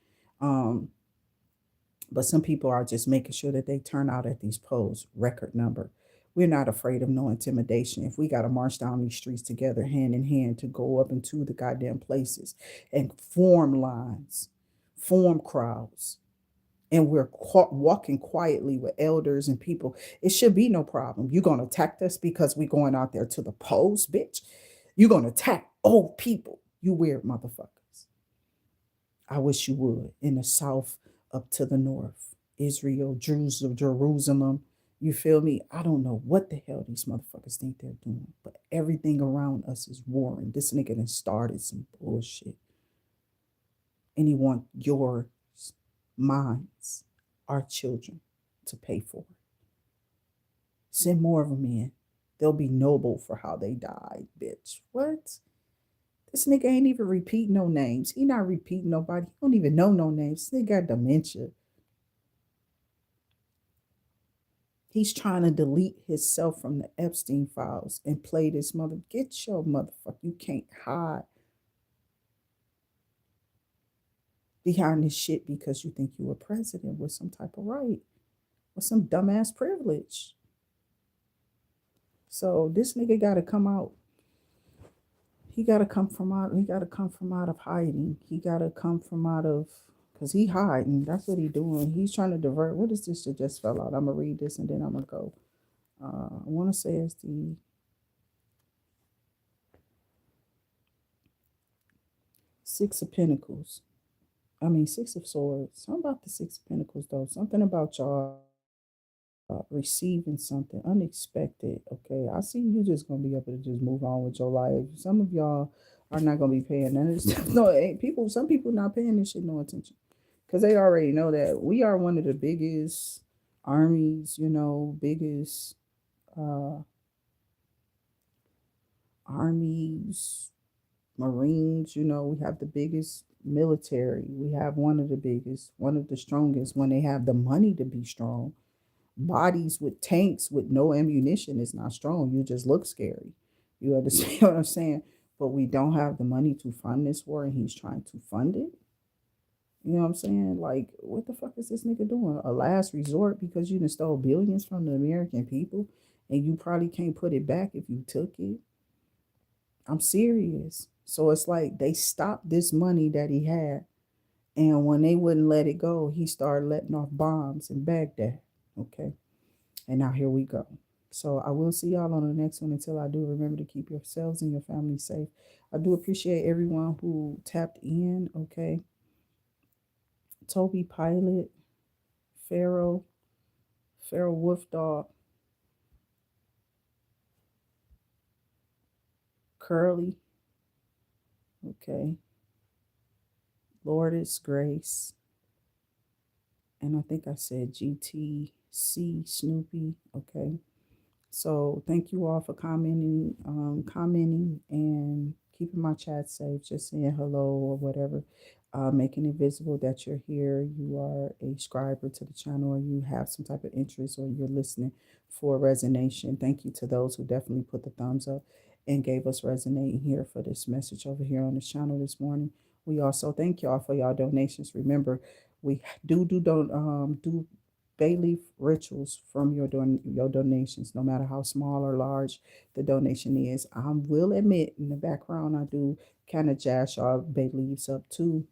But some people are just making sure that they turn out at these polls, record number. We're not afraid of no intimidation. If we got to march down these streets together, hand in hand, to go up into the goddamn places and form lines, form crowds, and we're walking quietly with elders and people, it should be no problem. You're going to attack us because we're going out there to the polls, bitch. You're going to attack old people, you weird motherfuckers. I wish you would. In the south up to the north, Israel, Jerusalem. You feel me? I don't know what the hell these motherfuckers think they're doing, but everything around us is warring. This nigga done started some bullshit. And he want your minds, our children, to pay for it. Send more of them in. They'll be noble for how they died, bitch. What? This nigga ain't even repeating no names. He not repeating nobody. He don't even know no names. This nigga got dementia. He's trying to delete himself from the Epstein files and play this mother. Get your motherfucker. You can't hide behind this shit because you think you a president with some type of right or some dumbass privilege. So this nigga gotta come out. He gotta come from out. He gotta come from out of hiding. He gotta come from out of, cause he hiding. That's what he doing. He's trying to divert. What is this that just fell out? I'm gonna read this and then I'm gonna go. I want to say it's the Six of Pentacles. Six of Swords. Something about the Six of Pentacles, though. Something about y'all receiving something unexpected. Okay, I see you just gonna be able to just move on with your life. Some of y'all are not gonna be paying none of this stuff. No, people. Some people not paying this shit no attention because they already know that we are one of the biggest armies. Biggest uh, armies, Marines. We have the biggest military. We have one of the biggest, one of the strongest. When they have the money to be strong, bodies with tanks with no ammunition is not strong. You just look scary. You understand what I'm saying? But we don't have the money to fund this war, and he's trying to fund it. You know what I'm saying? Like, what the fuck is this nigga doing? A last resort because you done stole billions from the American people, and you probably can't put it back if you took it. I'm serious. So it's like they stopped this money that he had, and when they wouldn't let it go, he started letting off bombs in Baghdad. Okay. And now here we go. So I will see y'all on the next one. Until I do, remember to keep yourselves and your family safe. I do appreciate everyone who tapped in. Okay. Toby Pilot, Pharaoh, Wolf Dog, Curly. Okay. Lourdes Grace. And I think I said GTC Snoopy. Okay. So thank you all for commenting and keeping my chat safe, just saying hello or whatever, making it visible that you're here, you are a subscriber to the channel, or you have some type of interest, or you're listening for resonation. Thank you to those who definitely put the thumbs up and gave us resonating here for this message over here on this channel this morning. We also thank y'all for y'all donations. Remember, we do bayleaf rituals from your donations, no matter how small or large the donation is. I will admit, in the background, I do kind of jazz y'all bay leaves up too,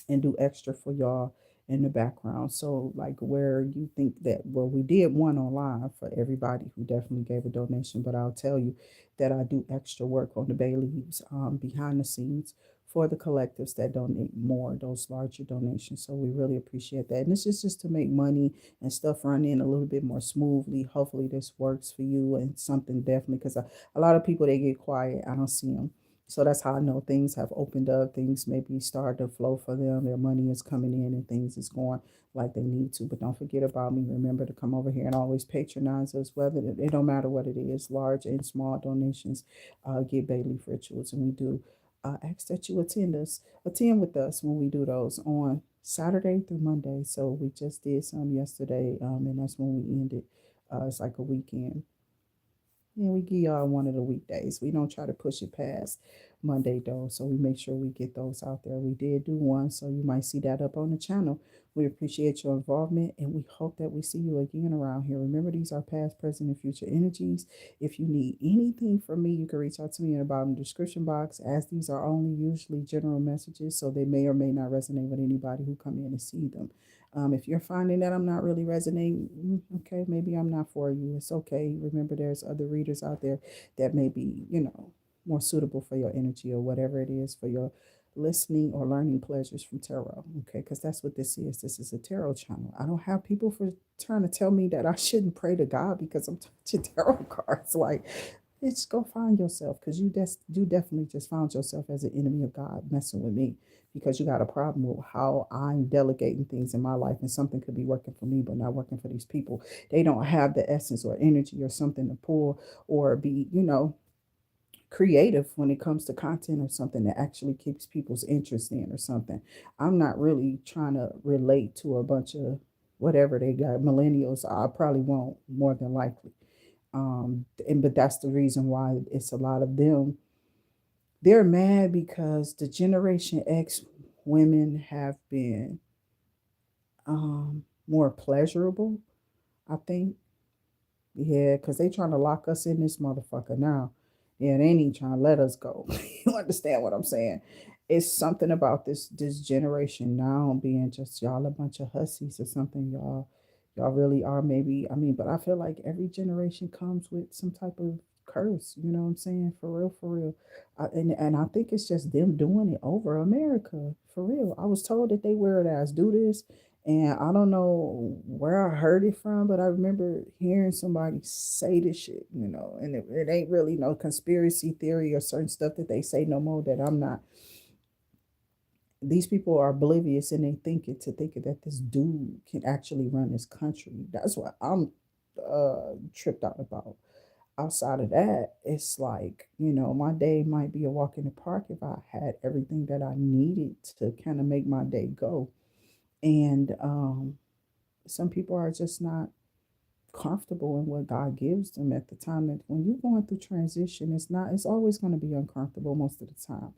and do extra for y'all in the background. So like where you think that, well, we did one online for everybody who definitely gave a donation, but I'll tell you that I do extra work on the bay leaves behind the scenes for the collectives that donate more, those larger donations. So we really appreciate that. And this is just to make money and stuff run in a little bit more smoothly. Hopefully this works for you and something definitely, because a lot of people, they get quiet. I don't see them. So that's how I know things have opened up. Things maybe start to flow for them. Their money is coming in and things is going like they need to. But don't forget about me. Remember to come over here and always patronize us, whether it don't matter what it is, large and small donations. Get bayleaf rituals, and we do ask that you attend with us when we do those on Saturday through Monday. So we just did some yesterday, and that's when we ended. It's like a weekend. And we give y'all one of the weekdays. We don't try to push it past Monday though, so we make sure we get those out there. We did do one, so you might see that up on the channel. We appreciate your involvement and we hope that we see you again around here. Remember, these are past, present, and future energies. If you need anything from me, you can reach out to me in the bottom description box, as these are only usually general messages, so they may or may not resonate with anybody who come in and see them. If you're finding that I'm not really resonating, okay, maybe I'm not for you. It's okay. Remember, there's other readers out there that may be, more suitable for your energy or whatever it is for your listening or learning pleasures from tarot. Okay, because that's what this is. This is a tarot channel. I don't have people for trying to tell me that I shouldn't pray to God because I'm touching tarot cards. Like, just go find yourself, because you definitely just found yourself as an enemy of God messing with me, because you got a problem with how I'm delegating things in my life, and something could be working for me but not working for these people. They don't have the essence or energy or something to pull or be, creative when it comes to content or something that actually keeps people's interest in or something. I'm not really trying to relate to a bunch of whatever they got. Millennials, I probably won't, more than likely. But that's the reason why it's a lot of them. They're mad because the Generation X women have been more pleasurable, I think. Yeah, because they trying to lock us in this motherfucker now. Yeah, they ain't trying to let us go. You understand what I'm saying? It's something about this generation now being just y'all a bunch of hussies or something. Y'all really are, maybe. I mean, but I feel like every generation comes with some type of curse. You know what I'm saying? For real, for real. And I think it's just them doing it over America. For real. I was told that they weird ass do this, and I don't know where I heard it from, but I remember hearing somebody say this shit, and it ain't really no conspiracy theory or certain stuff that they say no more that I'm not. These people are oblivious, and they thinking that this dude can actually run this country. That's what I'm tripped out about. Outside of that, it's like, my day might be a walk in the park if I had everything that I needed to kind of make my day go. And some people are just not comfortable in what God gives them at the time. That when you're going through transition, it's always going to be uncomfortable most of the time,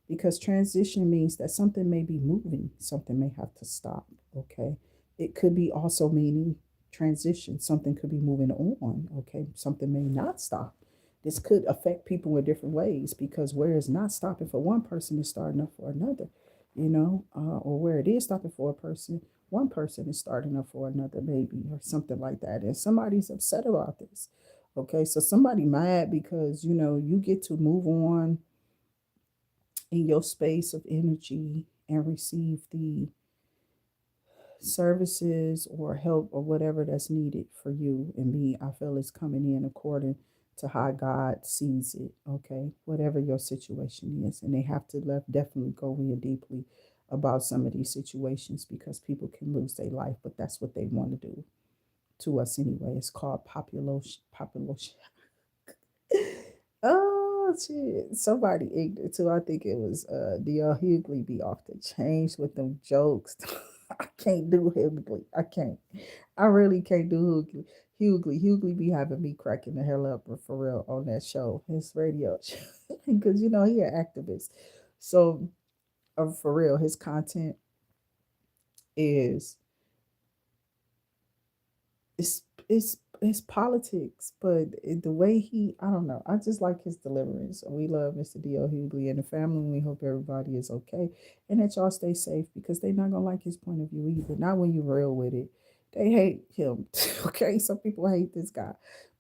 because transition means that something may be moving, something may have to stop. Okay. It could be also meaning transition, something could be moving on. Okay. Something may not stop. This could affect people in different ways, because where it's not stopping for one person is starting up for another, or where it is stopping for a person, one person is starting up for another, maybe, or something like that. And somebody's upset about this. Okay. So somebody mad because, you get to move on in your space of energy and receive the services or help or whatever that's needed for you and me. I feel it's coming in according to how God sees it. Okay, whatever your situation is, and they have to definitely go in deeply about some of these situations, because people can lose their life, but that's what they want to do to us anyway. It's called population. Population. Oh shit! Somebody ignorant too. I think it was D.L. Hughley be off the change with them jokes. I can't do Hughley. I can't. I really can't do Hughley. Hughley be having me cracking the hell up for real on that show, his radio show, because he an activist. So for real, his content is it's it's politics, but the way I don't know. I just like his deliverance. We love Mr. D.L. Hughley and the family. And we hope everybody is okay and that y'all stay safe, because they're not gonna like his point of view either. Not when you real with it. They hate him. Okay, some people hate this guy,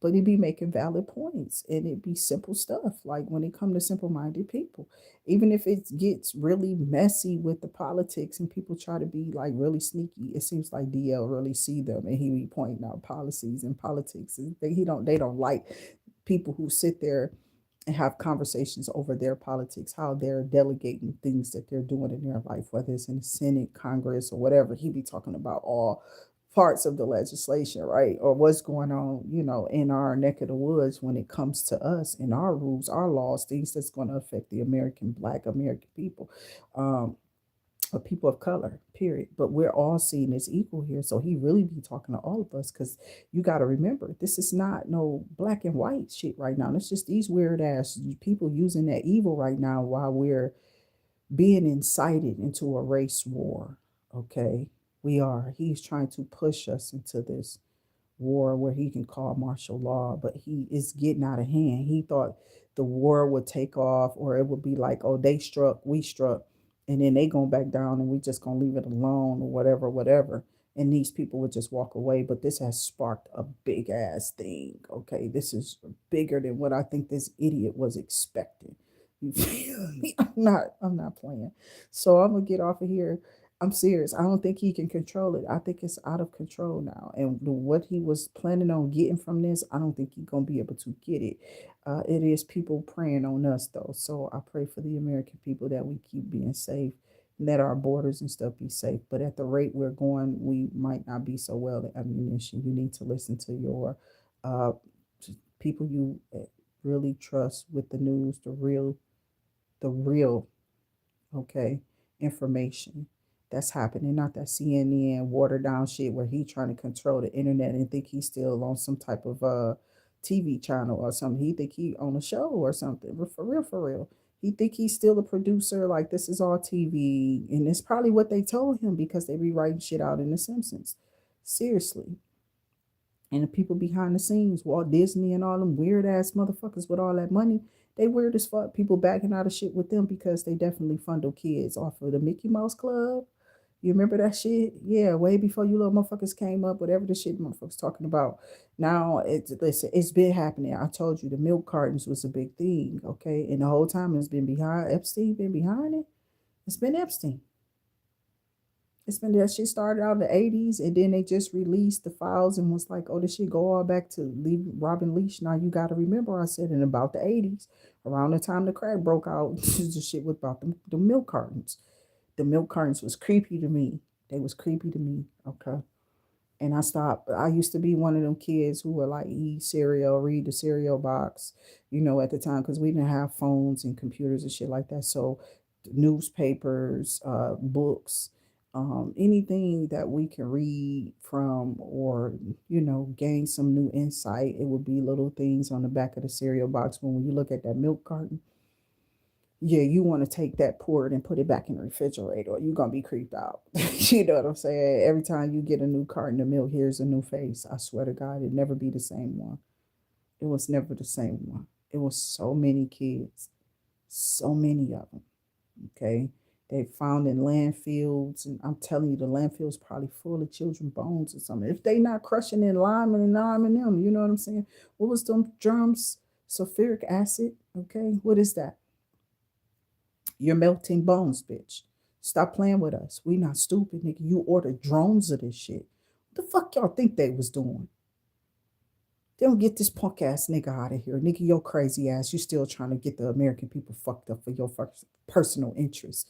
but he be making valid points, and it be simple stuff. Like when it come to simple-minded people, even if it gets really messy with the politics and people try to be like really sneaky, it seems like DL really see them, and he be pointing out policies and politics. And they don't like people who sit there and have conversations over their politics, how they're delegating things that they're doing in their life, whether it's in the Senate, Congress, or whatever. He be talking about all parts of the legislation, right? Or what's going on, in our neck of the woods when it comes to us and our rules, our laws, things that's going to affect the Black American people. Um, of people of color, period. But we're all seen as equal here. So he really be talking to all of us because you got to remember, this is not no black and white shit right now. It's just these weird ass people using that evil right now while we're being incited into a race war. Okay, we are. He's trying to push us into this war where he can call martial law, but he is getting out of hand. He thought the war would take off, or it would be like, oh, they struck, we struck, and then they going back down, and we just gonna leave it alone, or whatever, whatever. And these people would just walk away. But this has sparked a big ass thing. Okay, this is bigger than what I think this idiot was expecting. You feel me? I'm not playing. So I'm gonna get off of here. I'm serious. I don't think he can control it. I think it's out of control now. And what he was planning on getting from this, I don't think he's going to be able to get it. It is people praying on us, though. So I pray for the American people that we keep being safe, let our borders and stuff be safe. But at the rate we're going, we might not be so well at ammunition. You need to listen to your uh, people you really trust with the news, the real okay, information that's happening, not that CNN watered down shit where he trying to control the internet and think he's still on some type of TV channel or something. He think he on a show or something. But for real. He think he's still a producer, like this is all TV. And it's probably what they told him because they be writing shit out in The Simpsons. Seriously. And the people behind the scenes, Walt Disney and all them weird ass motherfuckers with all that money, they weird as fuck. People backing out of shit with them because they definitely fundle kids off of the Mickey Mouse Club. You remember that shit? Yeah, way before you little motherfuckers came up, whatever the shit motherfuckers talking about. Now it's listen, it's been happening. I told you the milk cartons was a big thing, okay? And the whole time it's been behind Epstein, been behind it. It's been Epstein. It's been that shit started out in the 80s and then they just released the files and was like, oh, this shit go all back to Robin Leach. Now you gotta remember I said in about the 80s, around the time the crack broke out, the shit was about the milk cartons. The milk cartons was creepy to me. They was creepy to me. Okay. And I stopped. I used to be one of them kids who would like eat cereal, read the cereal box, at the time, because we didn't have phones and computers and shit like that. So newspapers, books, anything that we can read from or, gain some new insight, it would be little things on the back of the cereal box. When you look at that milk carton, yeah, you want to take that, pour it, and put it back in the refrigerator, or you're gonna be creeped out. You know what I'm saying? Every time you get a new carton of milk, here's a new face. I swear to God, it never be the same one. It was never the same one. It was so many kids, so many of them. Okay, they found in landfills, and I'm telling you, the landfills probably full of children bones or something. If they not crushing in lime and lime in them, you know what I'm saying? What was them germs? Sulfuric acid. Okay, what is that? You're melting bones, bitch. Stop playing with us. We not stupid, nigga. You ordered drones of this shit. What the fuck y'all think they was doing? They don't get this punk ass nigga out of here. Nigga, your crazy ass. You still trying to get the American people fucked up for your personal interests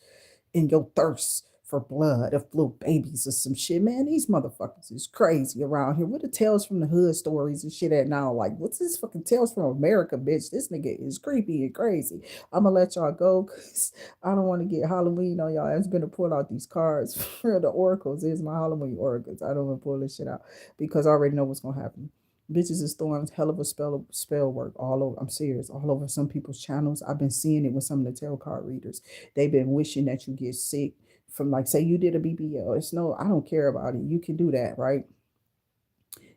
in your thirst for blood of little babies or some shit. Man, these motherfuckers is crazy around here. What the Tales from the Hood stories and shit at now? Like, what's this fucking Tales from America, bitch? This nigga is creepy and crazy. I'm gonna let y'all go because I don't want to get Halloween on y'all. I was gonna pull out these cards for the oracles. Here's my Halloween oracles. I don't want to pull this shit out because I already know what's gonna happen. Bitches is throwing hell of a spell work all over. I'm serious, all over some people's channels. I've been seeing it with some of the tarot card readers. They've been wishing that you get sick from, like, say you did a BBL. It's no, I don't care about it. You can do that, right?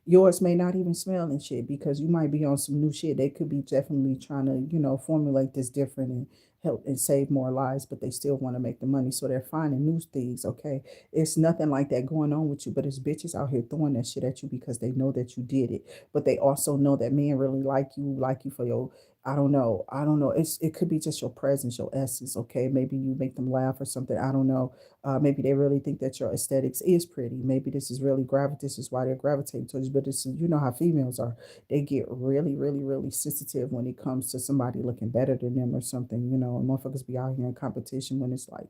Yours may not even smell and shit because you might be on some new shit. They could be definitely trying to, formulate this different and help and save more lives, but they still want to make the money. So they're finding new things, okay? It's nothing like that going on with you, but it's bitches out here throwing that shit at you because they know that you did it. But they also know that men really like you for your, I don't know. I don't know. It could be just your presence, your essence, okay? Maybe you make them laugh or something. I don't know. Maybe they really think that your aesthetics is pretty. Maybe this is really this is why they're gravitating towards you. But it's, you know how females are. They get really, really, really sensitive when it comes to somebody looking better than them or something. And motherfuckers be out here in competition when it's like,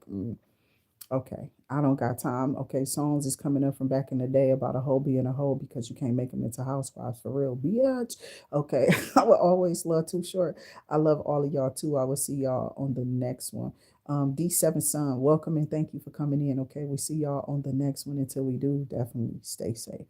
okay, I don't got time. Okay, songs is coming up from back in the day about a hoe being a hoe because you can't make them into housewives for real, bitch. Okay, I will always love Too Short. I love all of y'all too. I will see y'all on the next one. D7 Sun, welcome and thank you for coming in. Okay, we see y'all on the next one. Until we do, definitely stay safe.